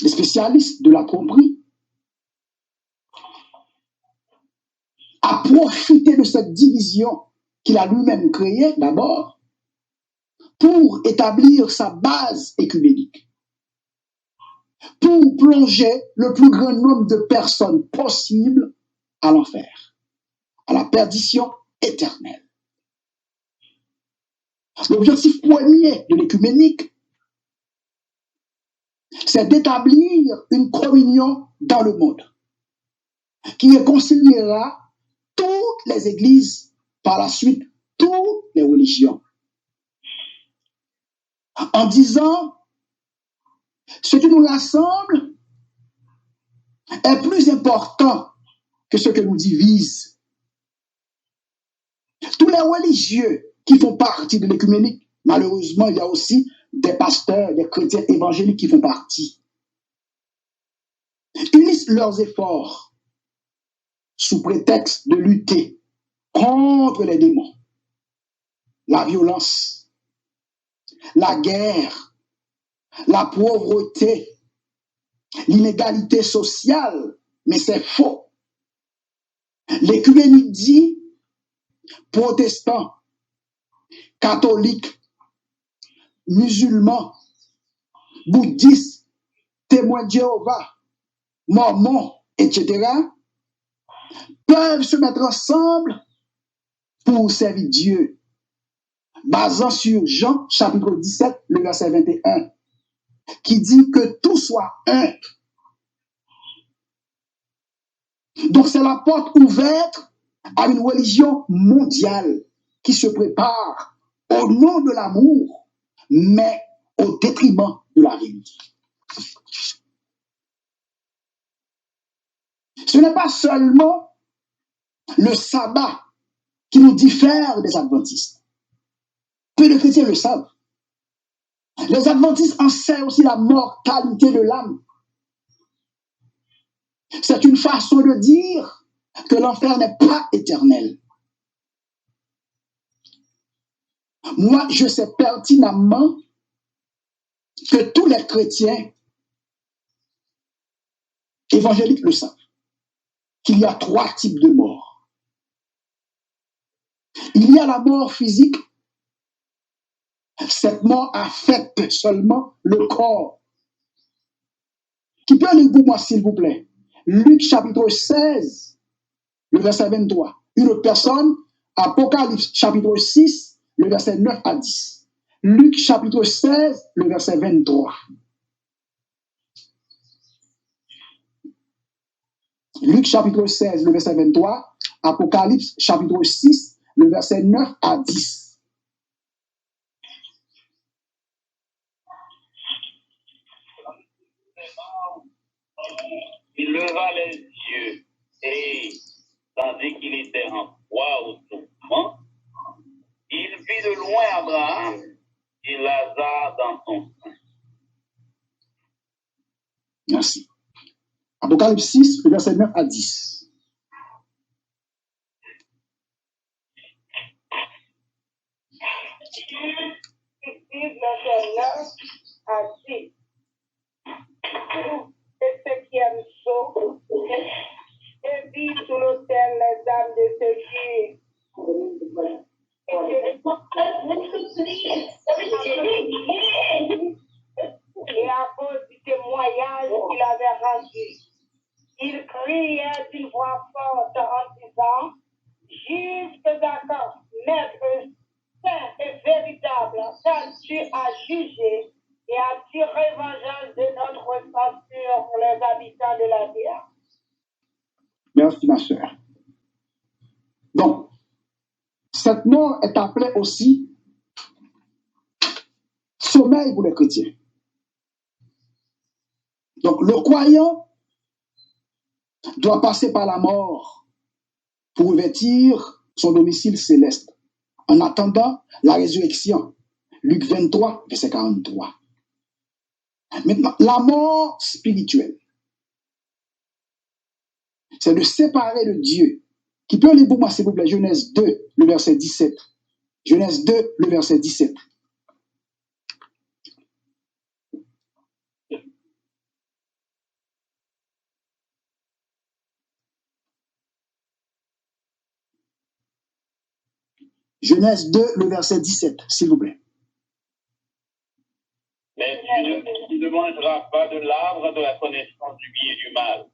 les spécialistes de la tromperie, a profité de cette division qu'il a lui-même créée d'abord pour établir sa base écuménique, pour plonger le plus grand nombre de personnes possible à l'enfer, à la perdition éternelle. L'objectif premier de l'écuménique, c'est d'établir une communion dans le monde qui réconciliera toutes les églises, par la suite toutes les religions, en disant ce qui nous rassemble est plus important que ce que nous divise. Tous les religieux qui font partie de l'écuménique, malheureusement, il y a aussi des pasteurs, des chrétiens évangéliques qui font partie, unissent leurs efforts sous prétexte de lutter contre les démons, la violence, la guerre, la pauvreté, l'inégalité sociale, mais c'est faux. L'écuménique dit protestants, catholiques, musulmans, bouddhistes, témoins de Jéhovah, mormons, etc., peuvent se mettre ensemble pour servir Dieu, basant sur Jean chapitre 17, le verset 21, qui dit que tout soit un. Donc c'est la porte ouverte à une religion mondiale qui se prépare au nom de l'amour, mais au détriment de la vérité. Ce n'est pas seulement le sabbat qui nous diffère des adventistes. Peu de chrétiens le savent. Les adventistes enseignent aussi la mortalité de l'âme. C'est une façon de dire que l'enfer n'est pas éternel. Moi, je sais pertinemment que tous les chrétiens évangéliques le savent, qu'il y a 3 types de morts. Il y a la mort physique. Cette mort affecte seulement le corps. Qui peut lire pour moi, s'il vous plaît? Luc chapitre 16, le verset 23. Une autre personne, Apocalypse chapitre 6, le verset 9 à 10. Luc chapitre 16, le verset 23. Luc chapitre 16, le verset 23. Apocalypse chapitre 6, le verset 9 à 10. Il leva les yeux et, tandis qu'il était en proie au tourment, il joint Abraham et Lazare dans son sein. Merci. Apocalypse 6, verset 9 à 10. Verset 9 à 10. Et ce qui aime chaud, et vit sous l'autel les âmes de ceux qui et à cause du témoignage qu'il avait rendu, il criait d'une voix forte en disant, jusqu'à quand, Maître saint et véritable, car tu as jugé et as tiré vengeance de notre censure pour les habitants de la terre. Merci, ma soeur. Donc, cette mort est appelée aussi sommeil pour les chrétiens. Donc, le croyant doit passer par la mort pour revêtir son domicile céleste, en attendant la résurrection. Luc 23, verset 43. Maintenant, la mort spirituelle, c'est de séparer de Dieu. Qui peut lire pour moi, s'il vous plaît, Genèse 2, le verset 17. Genèse 2, le verset 17. Genèse 2, le verset 17, s'il vous plaît. Mais tu ne mangeras pas de l'arbre de la connaissance du bien et du mal.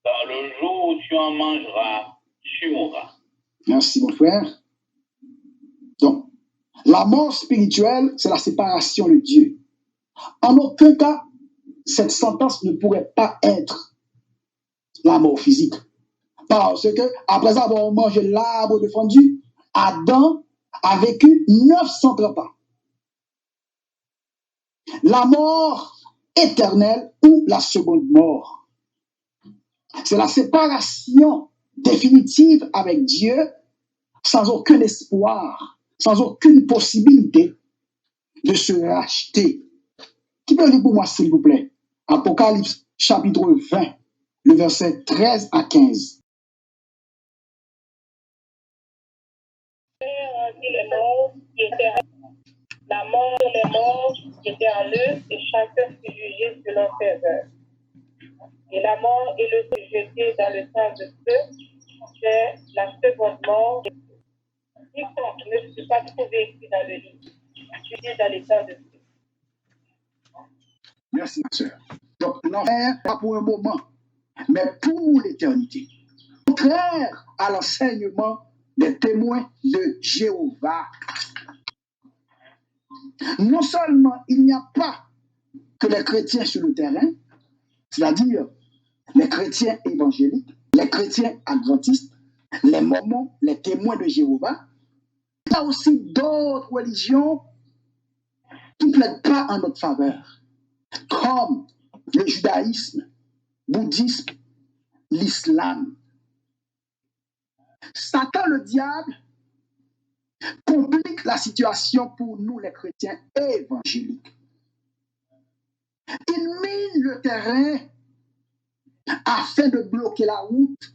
Dans le jour où tu en mangeras, tu mourras. Merci, mon frère. Donc, la mort spirituelle, c'est la séparation de Dieu. En aucun cas, cette sentence ne pourrait pas être la mort physique. Parce que, après avoir mangé l'arbre défendu, Adam a vécu 930 ans. La mort éternelle ou la seconde mort, c'est la séparation définitive avec Dieu sans aucun espoir, sans aucune possibilité de se racheter. Qui peut lire pour moi, s'il vous plaît? Apocalypse chapitre 20, le verset 13 à 15. La mort et les morts qui étaient en eux, et chacun fut jugé selon ses œuvres. Et la mort et le feu jeté dans le temps de feu, c'est la seconde mort. Quiconque ne fut pas trouvé écrit dans le livre, jugé dans les temps de feu. Merci, ma soeur. Donc, l'enfer, pas pour un moment, mais pour l'éternité. Contraire à l'enseignement des témoins de Jéhovah. Non seulement il n'y a pas que les chrétiens sur le terrain, c'est-à-dire les chrétiens évangéliques, les chrétiens adventistes, les mormons, les témoins de Jéhovah, il y a aussi d'autres religions qui ne plaident pas en notre faveur, comme le judaïsme, le bouddhisme, l'islam. Satan, le diable, complique la situation pour nous, les chrétiens évangéliques. Il mine le terrain afin de bloquer la route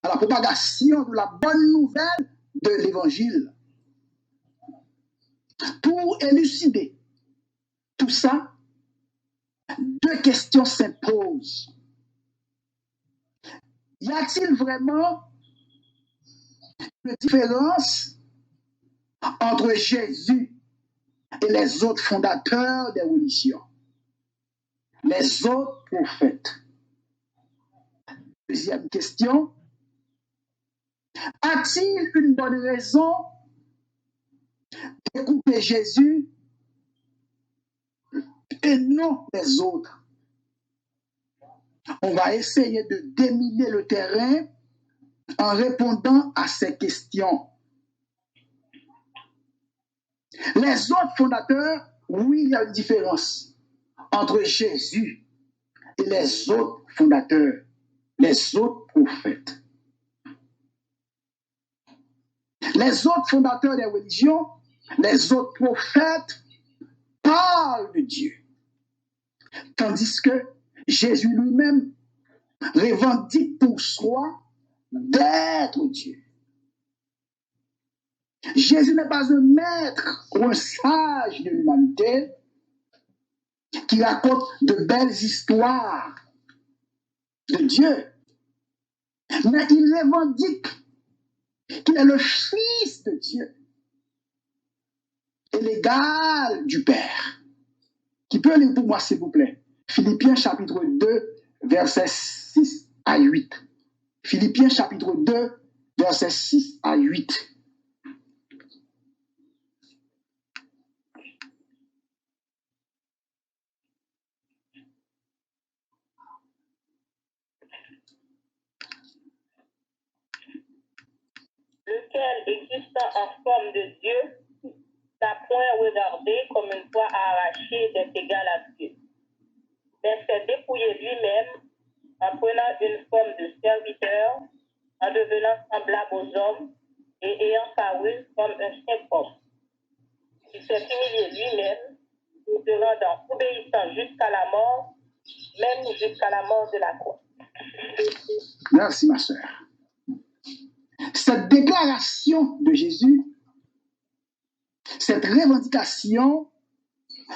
à la propagation de la bonne nouvelle de l'évangile. Pour élucider tout ça, deux questions s'imposent. Y a-t-il vraiment une différence entre Jésus et les autres fondateurs des religions, les autres prophètes? Deuxième question, a-t-il une bonne raison d'écouter Jésus et non les autres? On va essayer de déminer le terrain en répondant à ces questions. Les autres fondateurs, oui, il y a une différence entre Jésus et les autres fondateurs, les autres prophètes. Les autres fondateurs des religions Les autres prophètes parlent de Dieu. Tandis que Jésus lui-même revendique pour soi d'être Dieu. Jésus n'est pas un maître ou un sage de l'humanité qui raconte de belles histoires de Dieu, mais il revendique qu'il est le Fils de Dieu et l'égal du Père. Qui peut lire pour moi, s'il vous plaît? Philippiens chapitre 2, versets 6 à 8. Philippiens chapitre 2, versets 6 à 8. Lequel, existant en forme de Dieu, n'a point regardé comme une proie à arracher d'être égal à Dieu, mais s'est dépouillé lui-même en prenant une forme de serviteur, en devenant semblable aux hommes et ayant paru comme un simple homme. Il s'est humilié lui-même, se rendant obéissant jusqu'à la mort, même jusqu'à la mort de la croix. Merci, ma soeur. Cette déclaration de Jésus, cette revendication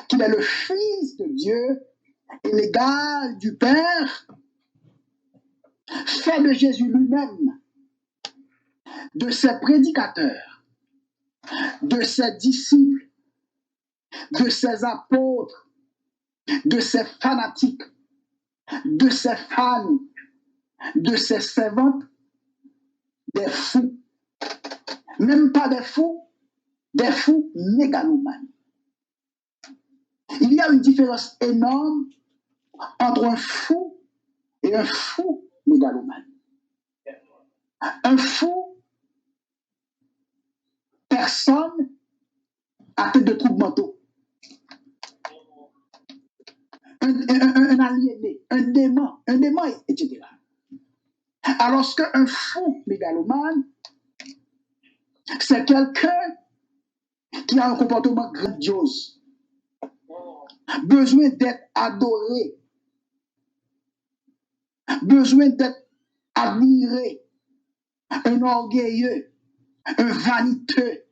qu'il est le Fils de Dieu et l'égal du Père, fait de Jésus lui-même, de ses prédicateurs, de ses disciples, de ses apôtres, de ses fanatiques, de ses fans, de ses servantes, des fous. Même pas des fous mégalomanes. Il y a une différence énorme entre un fou et un fou mégalomane. Un fou, personne atteint de troubles mentaux. Un aliéné, un démon, etc. Alors qu'un fou mégalomane, c'est quelqu'un qui a un comportement grandiose, besoin d'être adoré, besoin d'être admiré, un orgueilleux, un vaniteux,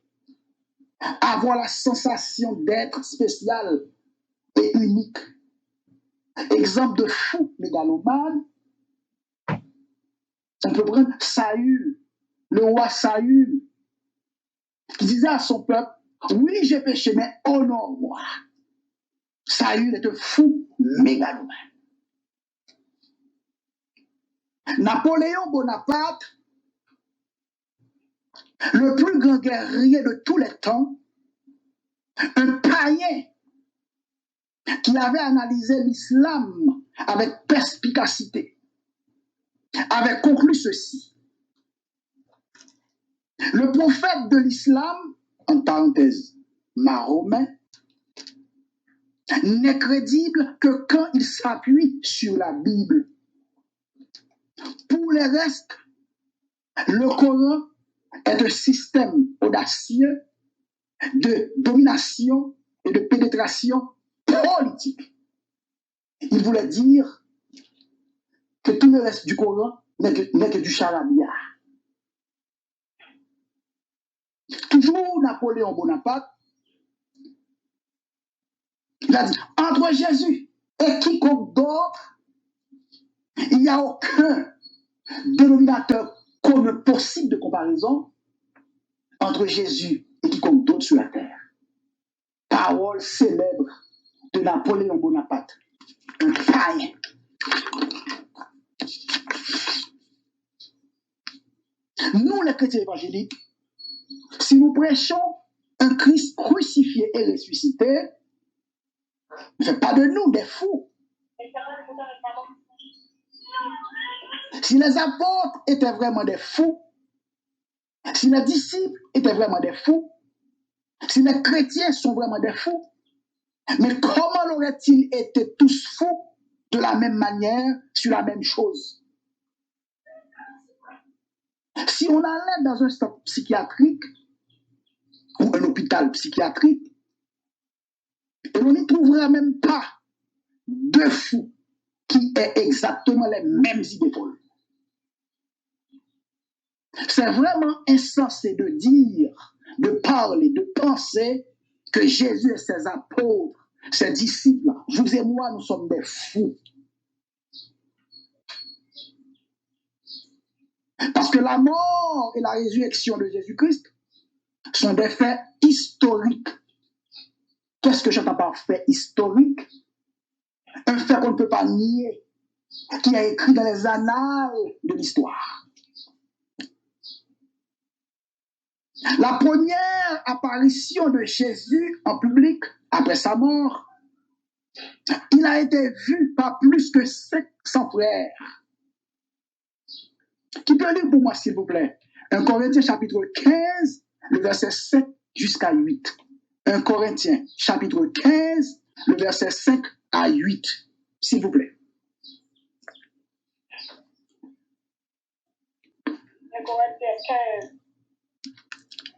avoir la sensation d'être spécial et unique. Exemple de fou mégalomane, on peut prendre Saül, le roi Saül, qui disait à son peuple, oui, j'ai péché, mais honore-moi. Saül est un fou mégalomane. Napoléon Bonaparte, le plus grand guerrier de tous les temps, un païen qui avait analysé l'islam avec perspicacité, avait conclu ceci. Le prophète de l'islam, en parenthèse, Mahomet, n'est crédible que quand il s'appuie sur la Bible. Pour les restes, le Coran est un système audacieux de domination et de pénétration politique. Il voulait dire que tout le reste du Coran n'est que du charabia. Toujours Napoléon Bonaparte, il a dit, entre Jésus et quiconque d'autre, il n'y a aucun dénominateur commun possible de comparaison entre Jésus et quiconque d'autre sur la terre. Parole célèbre de Napoléon Bonaparte, un païen. Nous, les chrétiens évangéliques, si nous prêchons un Christ crucifié et ressuscité, ne fait pas de nous des fous. Si les apôtres étaient vraiment des fous, si les disciples étaient vraiment des fous, si les chrétiens sont vraiment des fous, mais comment auraient-ils été tous fous de la même manière sur la même chose? Si on allait dans un centre psychiatrique ou un hôpital psychiatrique, et on n'y trouvera même pas deux fous qui aient exactement les mêmes idées folles. C'est vraiment insensé de dire, de parler, de penser que Jésus et ses apôtres, ses disciples, vous et moi, nous sommes des fous. Parce que la mort et la résurrection de Jésus-Christ sont des faits historiques. Qu'est-ce que j'entends par fait historique? Un fait qu'on ne peut pas nier, qui est écrit dans les annales de l'histoire. La première apparition de Jésus en public après sa mort, il a été vu par plus que 500 frères. Qui peut lire pour moi, s'il vous plaît? 1 Corinthiens chapitre 15, le verset 7 jusqu'à 8. 1 Corinthiens chapitre 15, le verset 5 à 8. S'il vous plaît. 1 Corinthiens 15.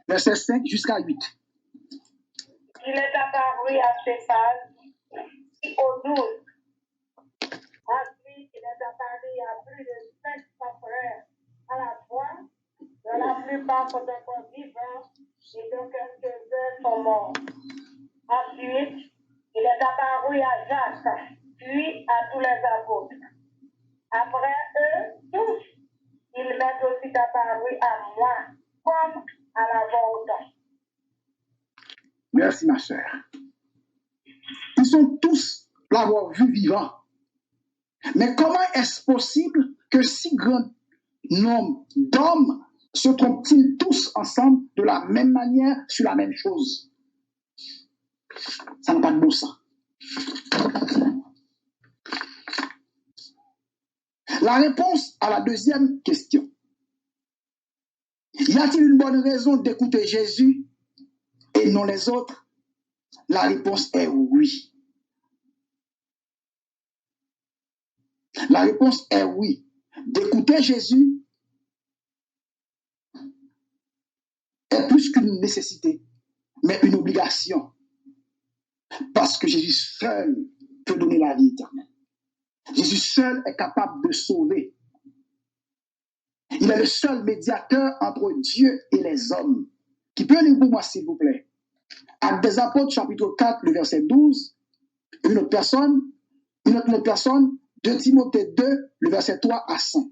Verset 5 jusqu'à 8. Il est apparu à Stéphane, aux 12. Ensuite, il est apparu à plus de 500 frères à la fois, dont la plupart sont encore vivants et dont quelques-uns sont morts. Ensuite, il est apparu à Jacques, puis à tous les apôtres. Après eux tous, il m'est aussi apparu à moi, comme à la vôtre. Merci, ma chère. Ils sont tous l'avoir vu vivant. Mais comment est-ce possible que si grand nombre d'hommes se trompent-ils tous ensemble de la même manière sur la même chose? Ça n'a pas de bon sens. La réponse à la deuxième question. Y a-t-il une bonne raison d'écouter Jésus et non les autres? La réponse est oui. La réponse est oui. D'écouter Jésus est plus qu'une nécessité, mais une obligation. Parce que Jésus seul peut donner la vie éternelle. Jésus seul est capable de sauver. Il est le seul médiateur entre Dieu et les hommes. Qui peut lire pour moi, s'il vous plaît? Actes des Apôtres, chapitre 4, le verset 12. Une autre personne, 2 Timothée 2, le verset 3 à 5.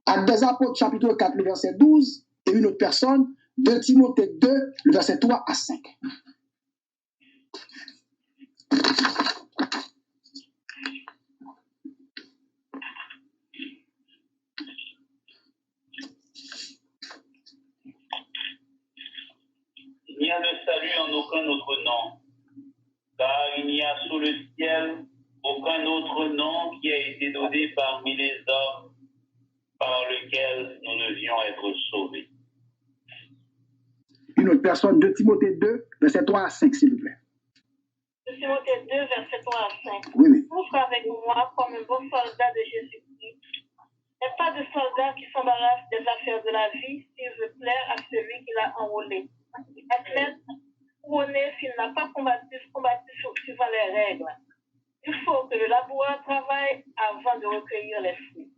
Actes des Apôtres, chapitre 4, le verset 12. Et une autre personne, 2 Timothée 2, le verset 3 à 5. Il n'y a de salut en aucun autre nom, car il n'y a sous le ciel aucun autre nom qui a été donné parmi les hommes par lequel nous devions être sauvés. Une autre personne, 2 Timothée 2, verset 3 à 5, s'il vous plaît. 2 Timothée 2, verset 3 à 5. Oui, oui. Souffre avec moi comme un bon soldat de Jésus-Christ. Et pas de soldat qui s'embarrasse des affaires de la vie s'il veut plaire à celui qui l'a enrôlé. Athlète couronné s'il n'a pas combattu suivant les règles. Il faut que le laboureur travaille avant de recueillir les fruits.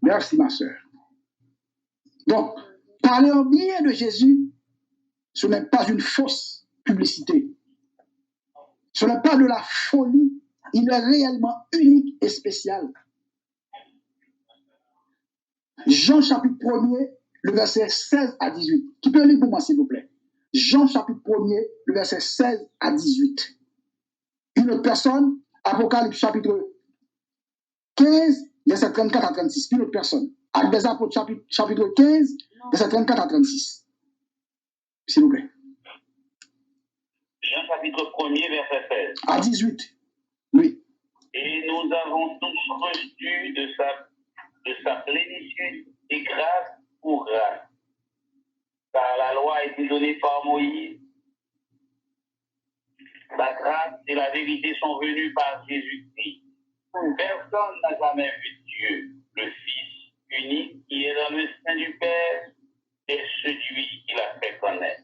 Merci, ma soeur. Donc, parler en bien de Jésus, ce n'est pas une fausse publicité. Ce n'est pas de la folie. Il est réellement unique et spécial. Jean chapitre 1er, le verset 16 à 18. Qui peut lire pour moi, s'il vous plaît? Jean chapitre 1er, le verset 16 à 18. Une autre personne, Apocalypse chapitre 15, verset 34 à 36. Une autre personne. Actes des Apôtres chapitre 15, verset 34 à 36. S'il vous plaît. Jean chapitre 1er, verset 16. À 18. Oui. Et nous avons tous reçu de sa plénitude et grâce pour grâce. Car la loi a été donnée par Moïse. La grâce et la vérité sont venues par Jésus-Christ. Personne n'a jamais vu Dieu, le Fils unique qui est dans le sein du Père, et celui qui l'a fait connaître.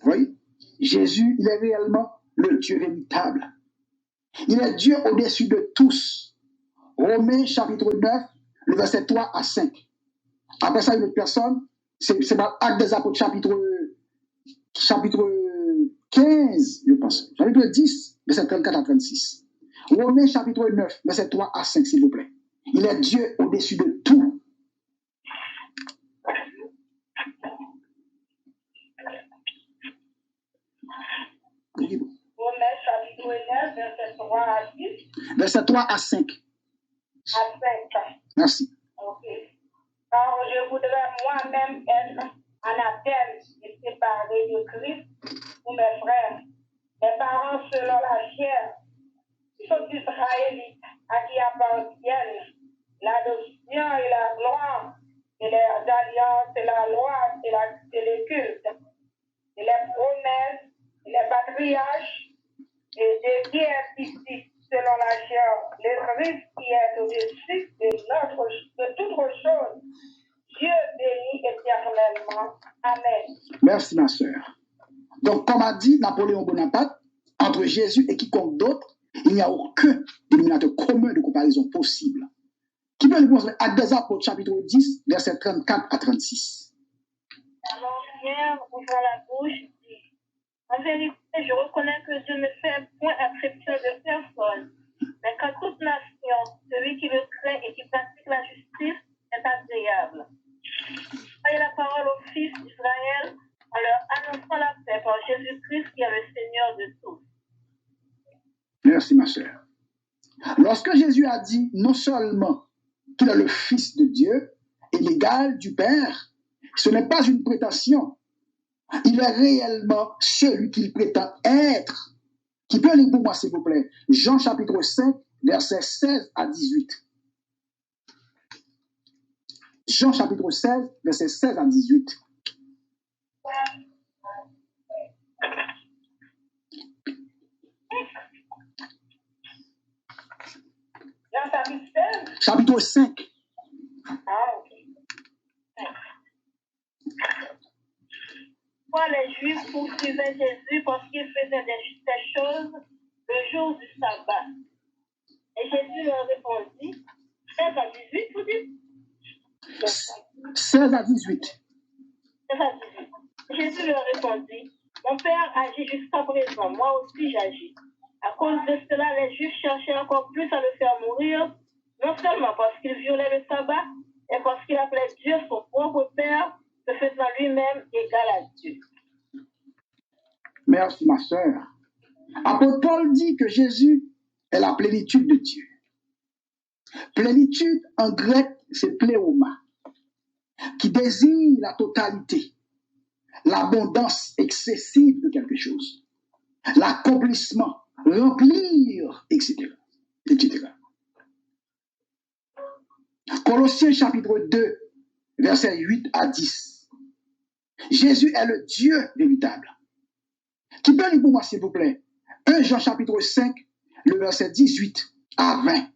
Vous voyez? Jésus, il est réellement le Dieu véritable. Il est Dieu au-dessus de tous. Romains chapitre 9, le verset 3 à 5. Après ça, une autre personne, c'est dans Actes des Apôtres chapitre 15, je pense. Chapitre 10, verset 34 à 36. Romains chapitre 9, verset 3 à 5, s'il vous plaît. Il est Dieu au-dessus de tout. Romains chapitre 9, verset 3 à 10. Verset 3 à 5. À 5. Merci. Ok. Car je voudrais moi-même être anathème et séparé de Christ pour mes frères, mes parents selon la chair, qui sont israélites, à qui appartiennent l'adoption et la gloire, et les alliances et la loi et les cultes, et les promesses, et les patriarches, et de qui est ici selon la chair, le Christ qui est au-dessus de toute chose. Dieu béni éternellement. Amen. Merci, ma soeur. Donc, comme a dit Napoléon Bonaparte, entre Jésus et quiconque d'autre, il n'y a aucun dénominateur commun de comparaison possible. Qui peut répondre à des Apôtres, chapitre 10, versets 34 à 36. Alors Pierre, ouvrant la bouche, dit: en vérité, je reconnais que Dieu ne fait point exception de personne, mais qu'à toute nation, celui qui le craint et qui pratique la justice est agréable. Soyez la parole aux fils d'Israël en leur annonçant la paix par Jésus-Christ qui est le Seigneur de tous. Merci, ma soeur. Lorsque Jésus a dit non seulement qu'il est le Fils de Dieu et l'égal du Père, ce n'est pas une prétention. Il est réellement celui qu'il prétend être. Qui peut lire pour moi, s'il vous plaît? Jean chapitre 5, versets 16 à 18. Jean chapitre 16, versets 16 à 18. Jean chapitre 16. Chapitre 5. Ah, ok. Pourquoi les Juifs poursuivaient Jésus parce qu'il faisait des choses le jour du sabbat. Et Jésus leur répondit, 16 à 18, vous dites? 16 à 18. 16 à 18. Jésus leur répondit, mon Père agit jusqu'à présent, moi aussi j'agis. À cause de cela, les Juifs cherchaient encore plus à le faire mourir, non seulement parce qu'il violait le sabbat, mais parce qu'il appelait Dieu son propre Père, se faisant lui-même égal à Dieu. Merci, ma soeur. Apôtre Paul dit que Jésus est la plénitude de Dieu. Plénitude, en grec, c'est pléoma, qui désigne la totalité, l'abondance excessive de quelque chose, l'accomplissement, remplir, etc. etc. Colossiens chapitre 2, versets 8 à 10. Jésus est le Dieu véritable. Qui peut lire pour moi, s'il vous plaît? 1 Jean chapitre 5, le verset 18 à 20.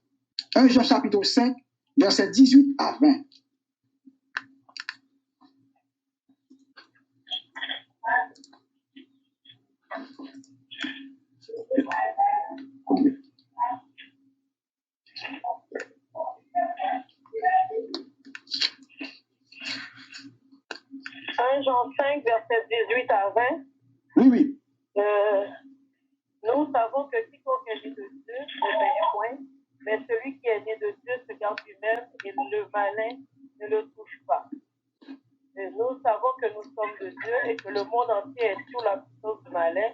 1 Jean chapitre 5, verset 18 à 20. Jean 5, verset 18 à 20. Oui, oui. Nous savons que quiconque est né de Dieu ne pêche point, mais celui qui est né de Dieu se garde lui-même et le malin ne le touche pas. Et nous savons que nous sommes de Dieu et que le monde entier est sous la puissance du malin.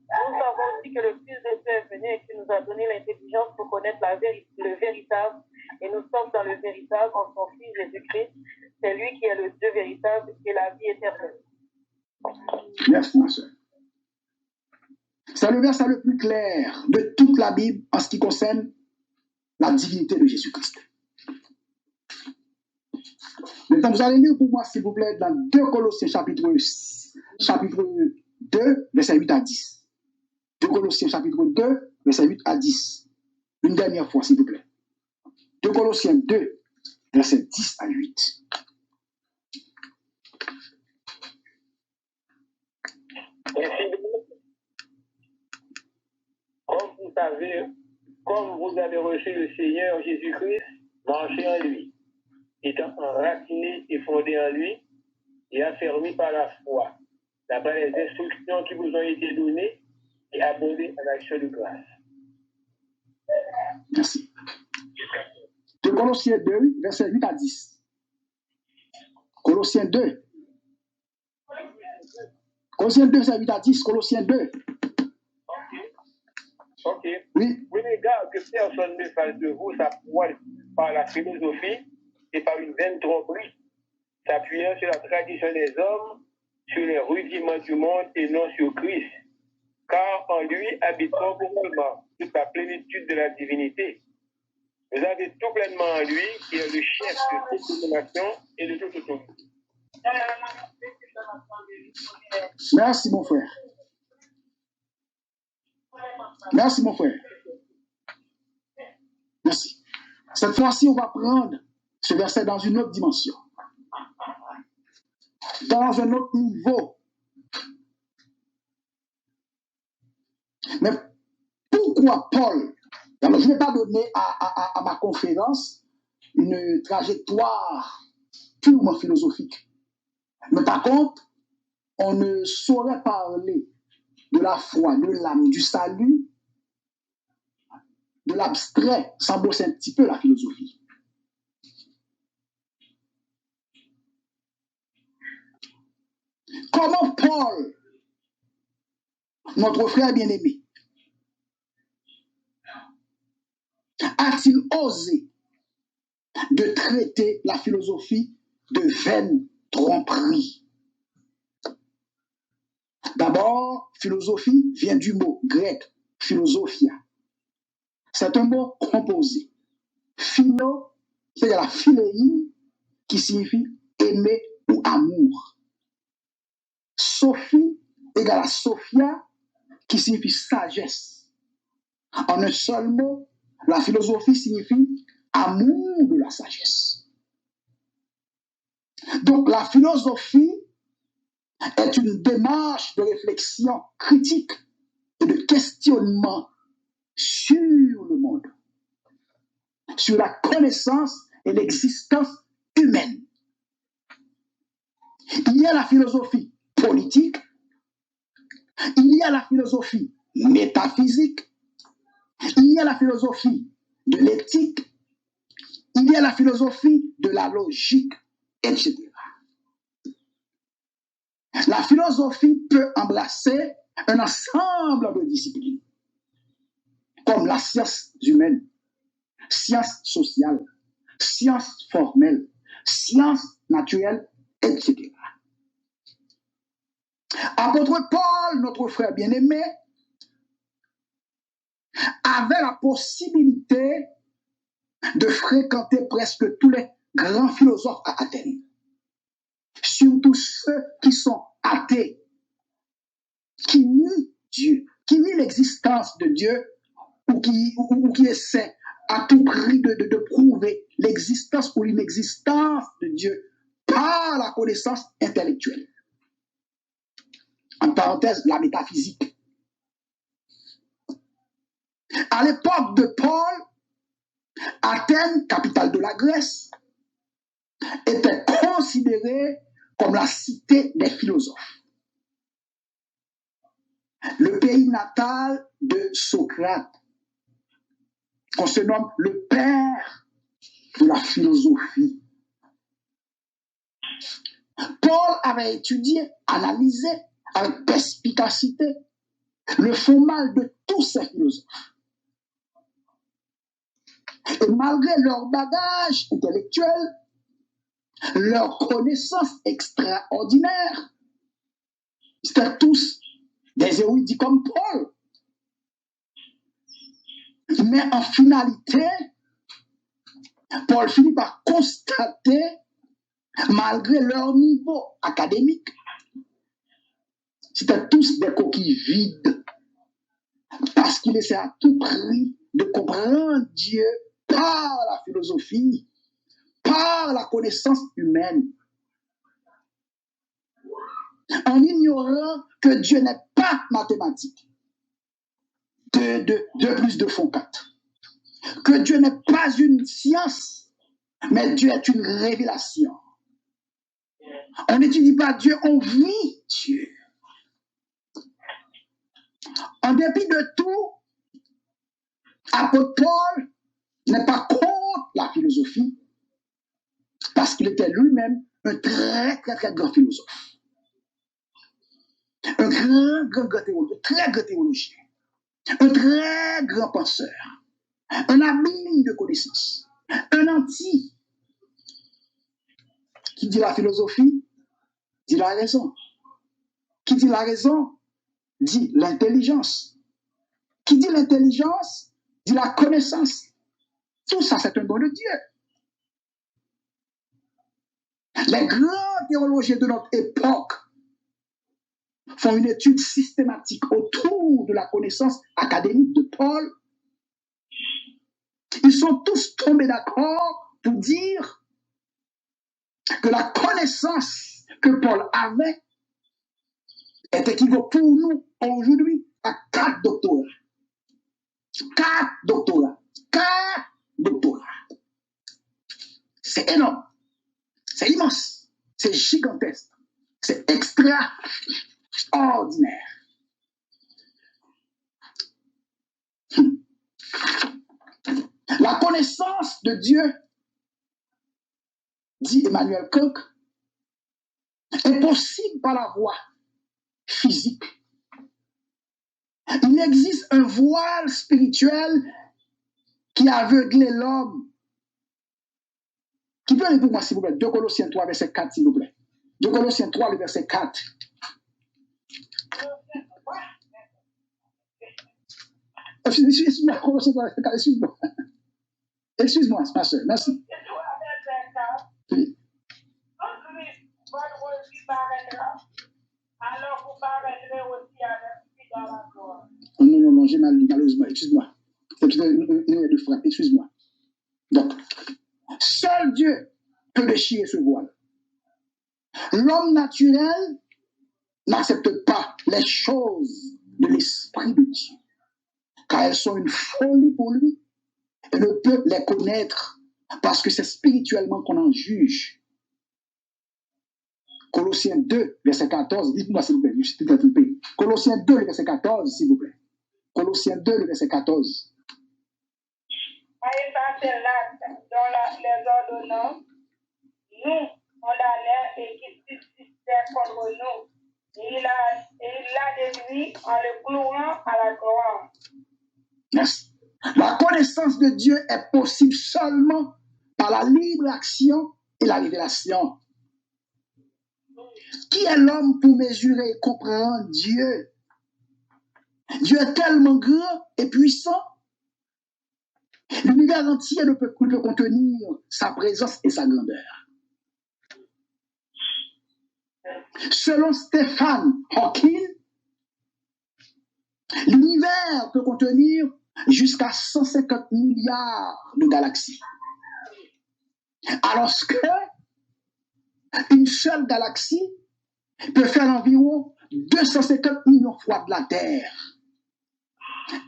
Nous savons aussi que le Fils de Dieu est venu et qu'il nous a donné l'intelligence pour connaître le véritable. Et nous sommes dans le véritable en son Fils Jésus-Christ. C'est lui qui est le Dieu véritable et la vie éternelle. Merci, ma soeur. C'est le verset le plus clair de toute la Bible en ce qui concerne la divinité de Jésus-Christ. Maintenant, vous allez lire pour moi, s'il vous plaît, dans 2 Colossiens chapitre 2, verset 8 à 10. 2 Colossiens chapitre 2, verset 8 à 10. Une dernière fois, s'il vous plaît. 2 Colossiens 2, verset 10 à 8. avez, comme vous avez reçu le Seigneur Jésus-Christ, marchez en lui, étant enracinés et fondés en lui, et affermis par la foi, d'après les instructions qui vous ont été données, et abondés en action de grâce. Merci. De Colossiens 2, versets 8 à 10. Colossiens 2. Colossiens 2, verset 8 à 10. Colossiens 2. Ok. Oui. Oui, les gars, que personne ne fasse de vous sa foi par la philosophie et par une vaine tromperie, s'appuyant sur la tradition des hommes, sur les rudiments du monde et non sur Christ. Car en lui habite corporellement toute la plénitude de la divinité. Vous avez tout pleinement en lui, qui est le chef de toute domination et de toute autorité. Merci, mon frère. Merci, mon frère. Merci. Cette fois-ci, on va prendre ce verset dans une autre dimension, dans un autre niveau. Mais pourquoi Paul? Alors, je ne vais pas donner à ma conférence une trajectoire purement philosophique. Mais par contre, on ne saurait parler de la foi, de l'âme, du salut, de l'abstrait, sans bosser un petit peu la philosophie. Comment Paul, notre frère bien-aimé, a-t-il osé de traiter la philosophie de vaine tromperie? D'abord, philosophie vient du mot grec philosophia. C'est un mot composé. Philo, c'est la philéine qui signifie aimer ou amour. Sophie égale à Sophia qui signifie sagesse. En un seul mot, la philosophie signifie amour de la sagesse. Donc la philosophie est une démarche de réflexion critique et de questionnement sur le monde, sur la connaissance et l'existence humaine. Il y a la philosophie politique, il y a la philosophie métaphysique, il y a la philosophie de l'éthique, il y a la philosophie de la logique, etc. La philosophie peut embrasser un ensemble de disciplines, comme la science humaine, sciences sociales, sciences formelles, sciences naturelles, etc. Apôtre Paul, notre frère bien-aimé, avait la possibilité de fréquenter presque tous les grands philosophes à Athènes, surtout ceux qui sont athées, qui nient Dieu, qui nient l'existence de Dieu ou qui essaient à tout prix de prouver l'existence ou l'inexistence de Dieu par la connaissance intellectuelle. En parenthèse, la métaphysique. À l'époque de Paul, Athènes, capitale de la Grèce, était considérée comme la cité des philosophes. Le pays natal de Socrate, qu'on se nomme le père de la philosophie. Paul avait étudié, analysé avec perspicacité le fond mal de tous ces philosophes. Et malgré leur bagage intellectuel, leur connaissance extraordinaire, c'était tous des érudits comme Paul. Mais en finalité, Paul finit par constater, malgré leur niveau académique, c'était tous des coquilles vides, parce qu'ils essaient à tout prix de comprendre Dieu par la philosophie, par la connaissance humaine, en ignorant que Dieu n'est pas mathématique, 2 plus 2 font 4. Que Dieu n'est pas une science, mais Dieu est une révélation. On n'étudie pas Dieu, on vit Dieu. En dépit de tout, apôtre Paul n'est pas contre la philosophie, parce qu'il était lui-même un très grand philosophe. Un très grand théologien. Un très grand penseur. Un ami de connaissance. Un anti. Qui dit la philosophie, dit la raison. Qui dit la raison, dit l'intelligence. Qui dit l'intelligence, dit la connaissance. Tout ça, c'est un don de Dieu. Les grands théologiens de notre époque font une étude systématique autour de la connaissance académique de Paul. Ils sont tous tombés d'accord pour dire que la connaissance que Paul avait est équivaut pour nous aujourd'hui à 4 doctorats. 4 doctorats. 4 doctorats. C'est énorme. C'est immense. C'est gigantesque. C'est extraordinaire. La connaissance de Dieu, dit Emmanuel Kant, est possible par la voie physique. Il existe un voile spirituel qui aveuglait l'homme. Qui peut aller pour moi, s'il vous plaît? 2 Colossiens 3, verset 4, s'il vous plaît. 2 Colossiens 3, le verset 4. Excuse-moi, Colossiens 3, verset 4, excuse-moi. Excuse-moi, ma soeur, merci. Oui. Non, j'ai mal lu, malheureusement, excuse-moi. C'est une de frappe, excuse-moi. Donc, seul Dieu peut déchirer ce voile. L'homme naturel n'accepte pas les choses de l'Esprit de Dieu, car elles sont une folie pour lui et ne peut les connaître parce que c'est spirituellement qu'on en juge. Colossiens 2, verset 14, dites-moi s'il vous plaît, je suis peut-être trompé. Colossiens 2, verset 14, s'il vous plaît. Colossiens 2, verset 14. À effacer l'acte dans les ordonnances, nous, condamnés et qui subsistaient contre nous, et il l'a détruit en le clouant à la croix. Yes. La connaissance de Dieu est possible seulement par la libre action et la révélation. Qui est l'homme pour mesurer et comprendre Dieu? Dieu est tellement grand et puissant. L'univers entier ne peut contenir sa présence et sa grandeur. Selon Stephen Hawking, l'univers peut contenir jusqu'à 150 milliards de galaxies. Alors que une seule galaxie peut faire environ 250 millions de fois de la Terre.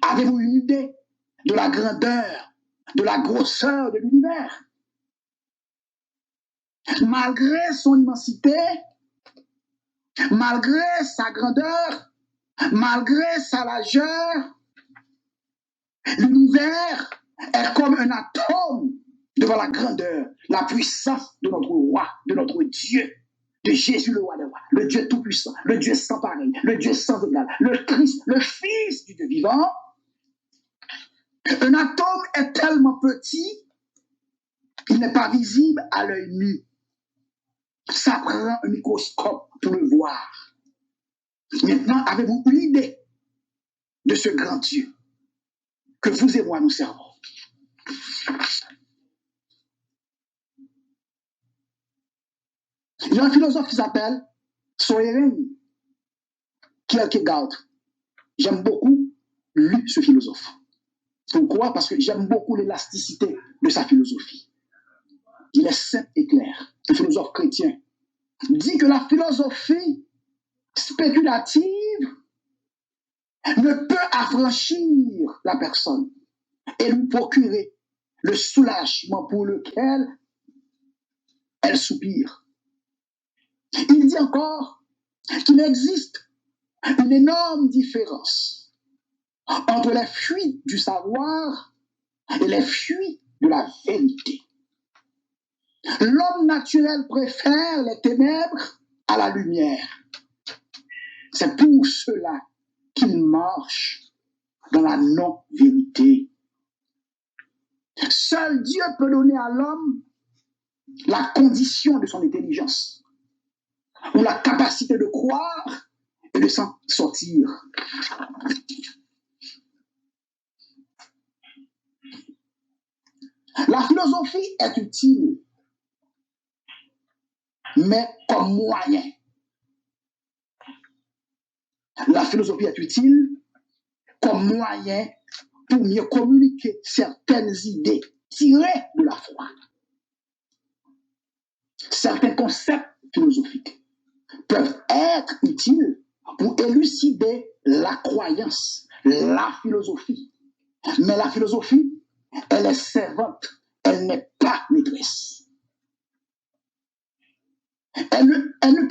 Avez-vous une idée de la grandeur, de la grosseur de l'univers? Malgré son immensité, malgré sa grandeur, malgré sa largeur, l'univers est comme un atome devant la grandeur, la puissance de notre roi, de notre Dieu, de Jésus le roi des rois, le Dieu tout-puissant, le Dieu sans pareil, le Dieu sans égal, le Christ, le Fils du Dieu vivant. Un atome est tellement petit, il n'est pas visible à l'œil nu. Ça prend un microscope pour le voir. Maintenant, avez-vous une idée de ce grand Dieu que vous et moi nous servons? Il y a un philosophe qui s'appelle Søren Kierkegaard. J'aime beaucoup lui, ce philosophe. Pourquoi? Parce que j'aime beaucoup l'élasticité de sa philosophie. Il est simple et clair. Un philosophe chrétien dit que la philosophie spéculative ne peut affranchir la personne et lui procurer le soulagement pour lequel elle soupire. Il dit encore qu'il existe une énorme différence entre les fuites du savoir et les fuites de la vérité. L'homme naturel préfère les ténèbres à la lumière. C'est pour cela qu'il marche dans la non-vérité. Seul Dieu peut donner à l'homme la condition de son intelligence, ou la capacité de croire et de s'en sortir. La philosophie est utile, mais comme moyen. La philosophie est utile comme moyen pour mieux communiquer certaines idées tirées de la foi. Certains concepts philosophiques peuvent être utiles pour élucider la croyance, la philosophie. Mais la philosophie, elle est servante, elle n'est pas maîtresse. Elle ne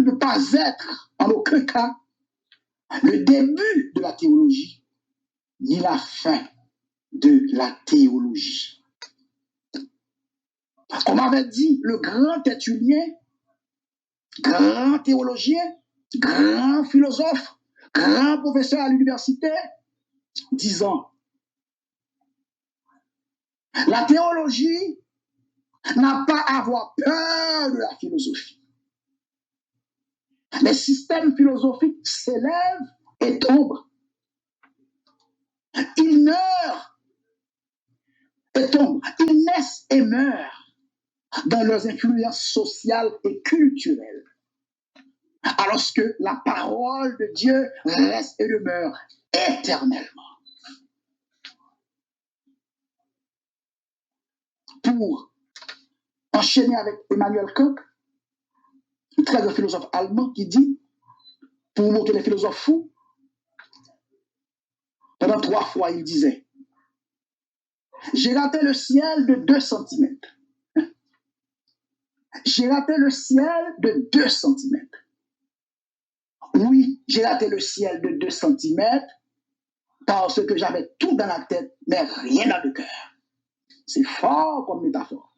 peut pas être en aucun cas le début de la théologie, ni la fin de la théologie. Comme avait dit le grand Tertullien, grand théologien, grand philosophe, grand professeur à l'université, disant, la théologie n'a pas à avoir peur de la philosophie. Les systèmes philosophiques s'élèvent et tombent. Ils meurent et tombent. Ils naissent et meurent dans leurs influences sociales et culturelles. Alors que la parole de Dieu reste et demeure éternellement. Pour enchaîner avec Emmanuel Kant, un très grand philosophe allemand qui dit, pour montrer les philosophes fous, pendant 3 fois il disait, j'ai raté le ciel de 2 cm. J'ai raté le ciel de 2 cm. Oui, j'ai raté le ciel de 2 cm parce que j'avais tout dans la tête, mais rien dans le cœur. C'est fort comme métaphore.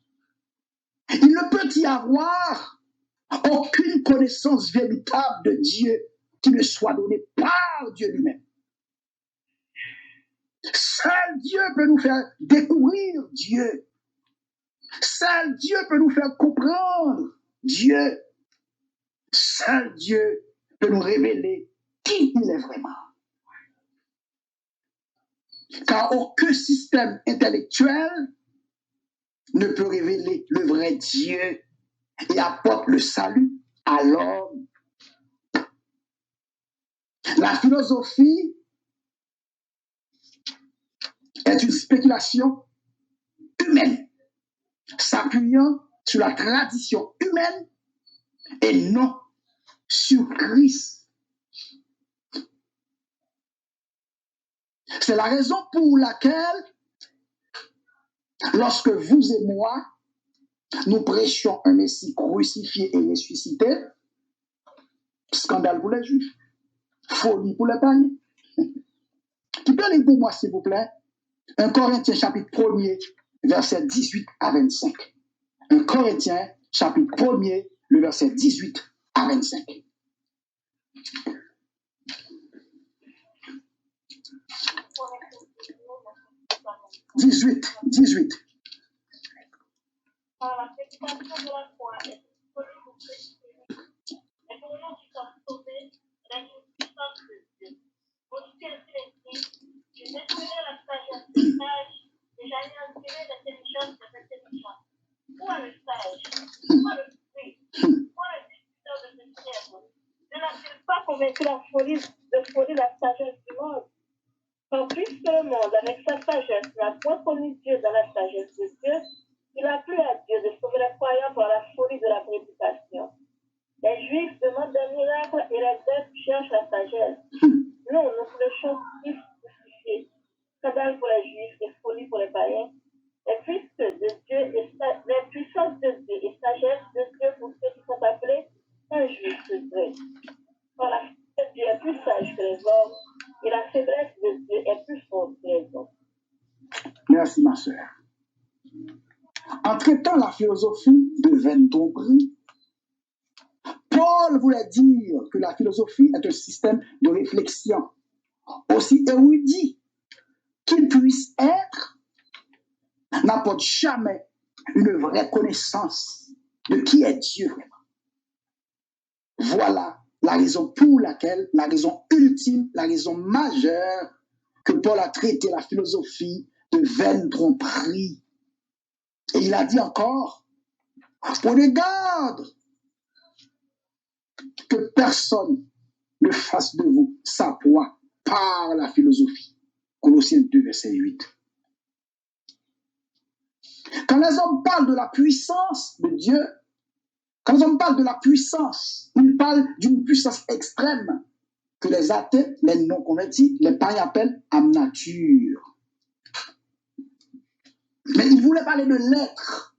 Il ne peut y avoir aucune connaissance véritable de Dieu qui ne soit donnée par Dieu lui-même. Seul Dieu peut nous faire découvrir Dieu. Seul Dieu peut nous faire comprendre Dieu. Seul Dieu peut nous révéler qui il est vraiment. Car aucun système intellectuel ne peut révéler le vrai Dieu et apporte le salut à l'homme. La philosophie est une spéculation humaine, s'appuyant sur la tradition humaine et non sur Christ. C'est la raison pour laquelle, lorsque vous et moi, nous prêchons un Messie crucifié et ressuscité, scandale pour les Juifs, folie pour les païens. Qui peut lire pour moi, s'il vous plaît, 1 Corinthiens chapitre 1er, verset 18 à 25. 1 Corinthiens chapitre 1er, le verset 18 à 25. « 18. Par la prédication de la foi est disponible pour prédiquer. Et pour nous qui sommes sauvés, la puissance de Dieu. Aussi ainsi écrit, je détruirai la sagesse des sages et j'anéantirai l'intelligence des intelligents. Où est le sage? Où est le fruit? Où est le discuteur de ce ténèbres? Ne l'a-t-il pas convaincu de folie la sagesse du monde? Quand puisque le monde, avec sa sagesse, n'a point connu Dieu dans la sagesse de Dieu, il a plu à Dieu de sauver les croyants par la folie de la prédication. Les Juifs demandent des miracles et les Grecs cherchent la sagesse. vrai. Car la sagesse de Dieu est plus sage que les hommes et la faiblesse de Dieu est plus forte que les hommes. Merci, ma soeur. En traitant la philosophie de vaine tromperie, Paul voulait dire que la philosophie est un système de réflexion aussi érudit qu'il puisse être, n'apporte jamais une vraie connaissance de qui est Dieu vraiment. Voilà la raison pour laquelle, la raison ultime, la raison majeure que Paul a traité la philosophie de vaine tromperie. Et il a dit encore, prenez garde que personne ne fasse de vous sa proie par la philosophie. Colossiens 2, verset 8. Quand les hommes parlent de la puissance de Dieu, quand les hommes parlent de la puissance, ils parlent d'une puissance extrême que les athées, les non-convertis, les païens appellent âme nature. Mais ils voulaient parler de l'être.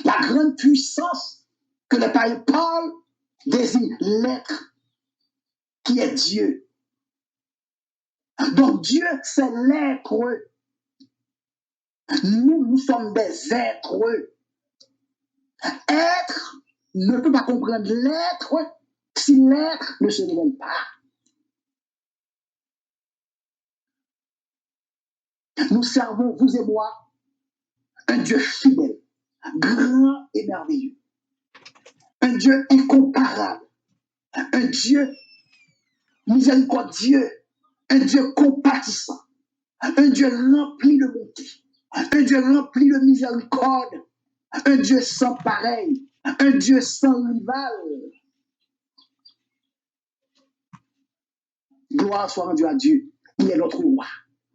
La grande puissance que les païens parlent désigne l'être qui est Dieu. Donc Dieu, c'est l'être. Nous sommes des êtres. Être ne peut pas comprendre l'être si l'être ne se révèle pas. Nous servons, vous et moi, un Dieu fidèle, grand et merveilleux. Un Dieu incomparable. Un Dieu miséricordieux. Un Dieu compatissant. Un Dieu rempli de bonté. Un Dieu rempli de miséricorde. Un Dieu sans pareil. Un Dieu sans rival. Gloire soit rendue à Dieu. Il est notre roi,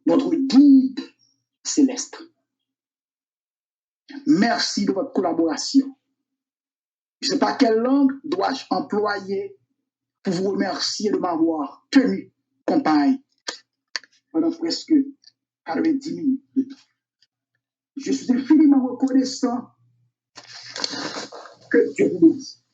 notre guide céleste. Merci de votre collaboration. Je ne sais pas quelle langue dois-je employer pour vous remercier de m'avoir tenu compagnie pendant presque 90 minutes de temps. Je suis infiniment reconnaissant que Dieu vous bénisse.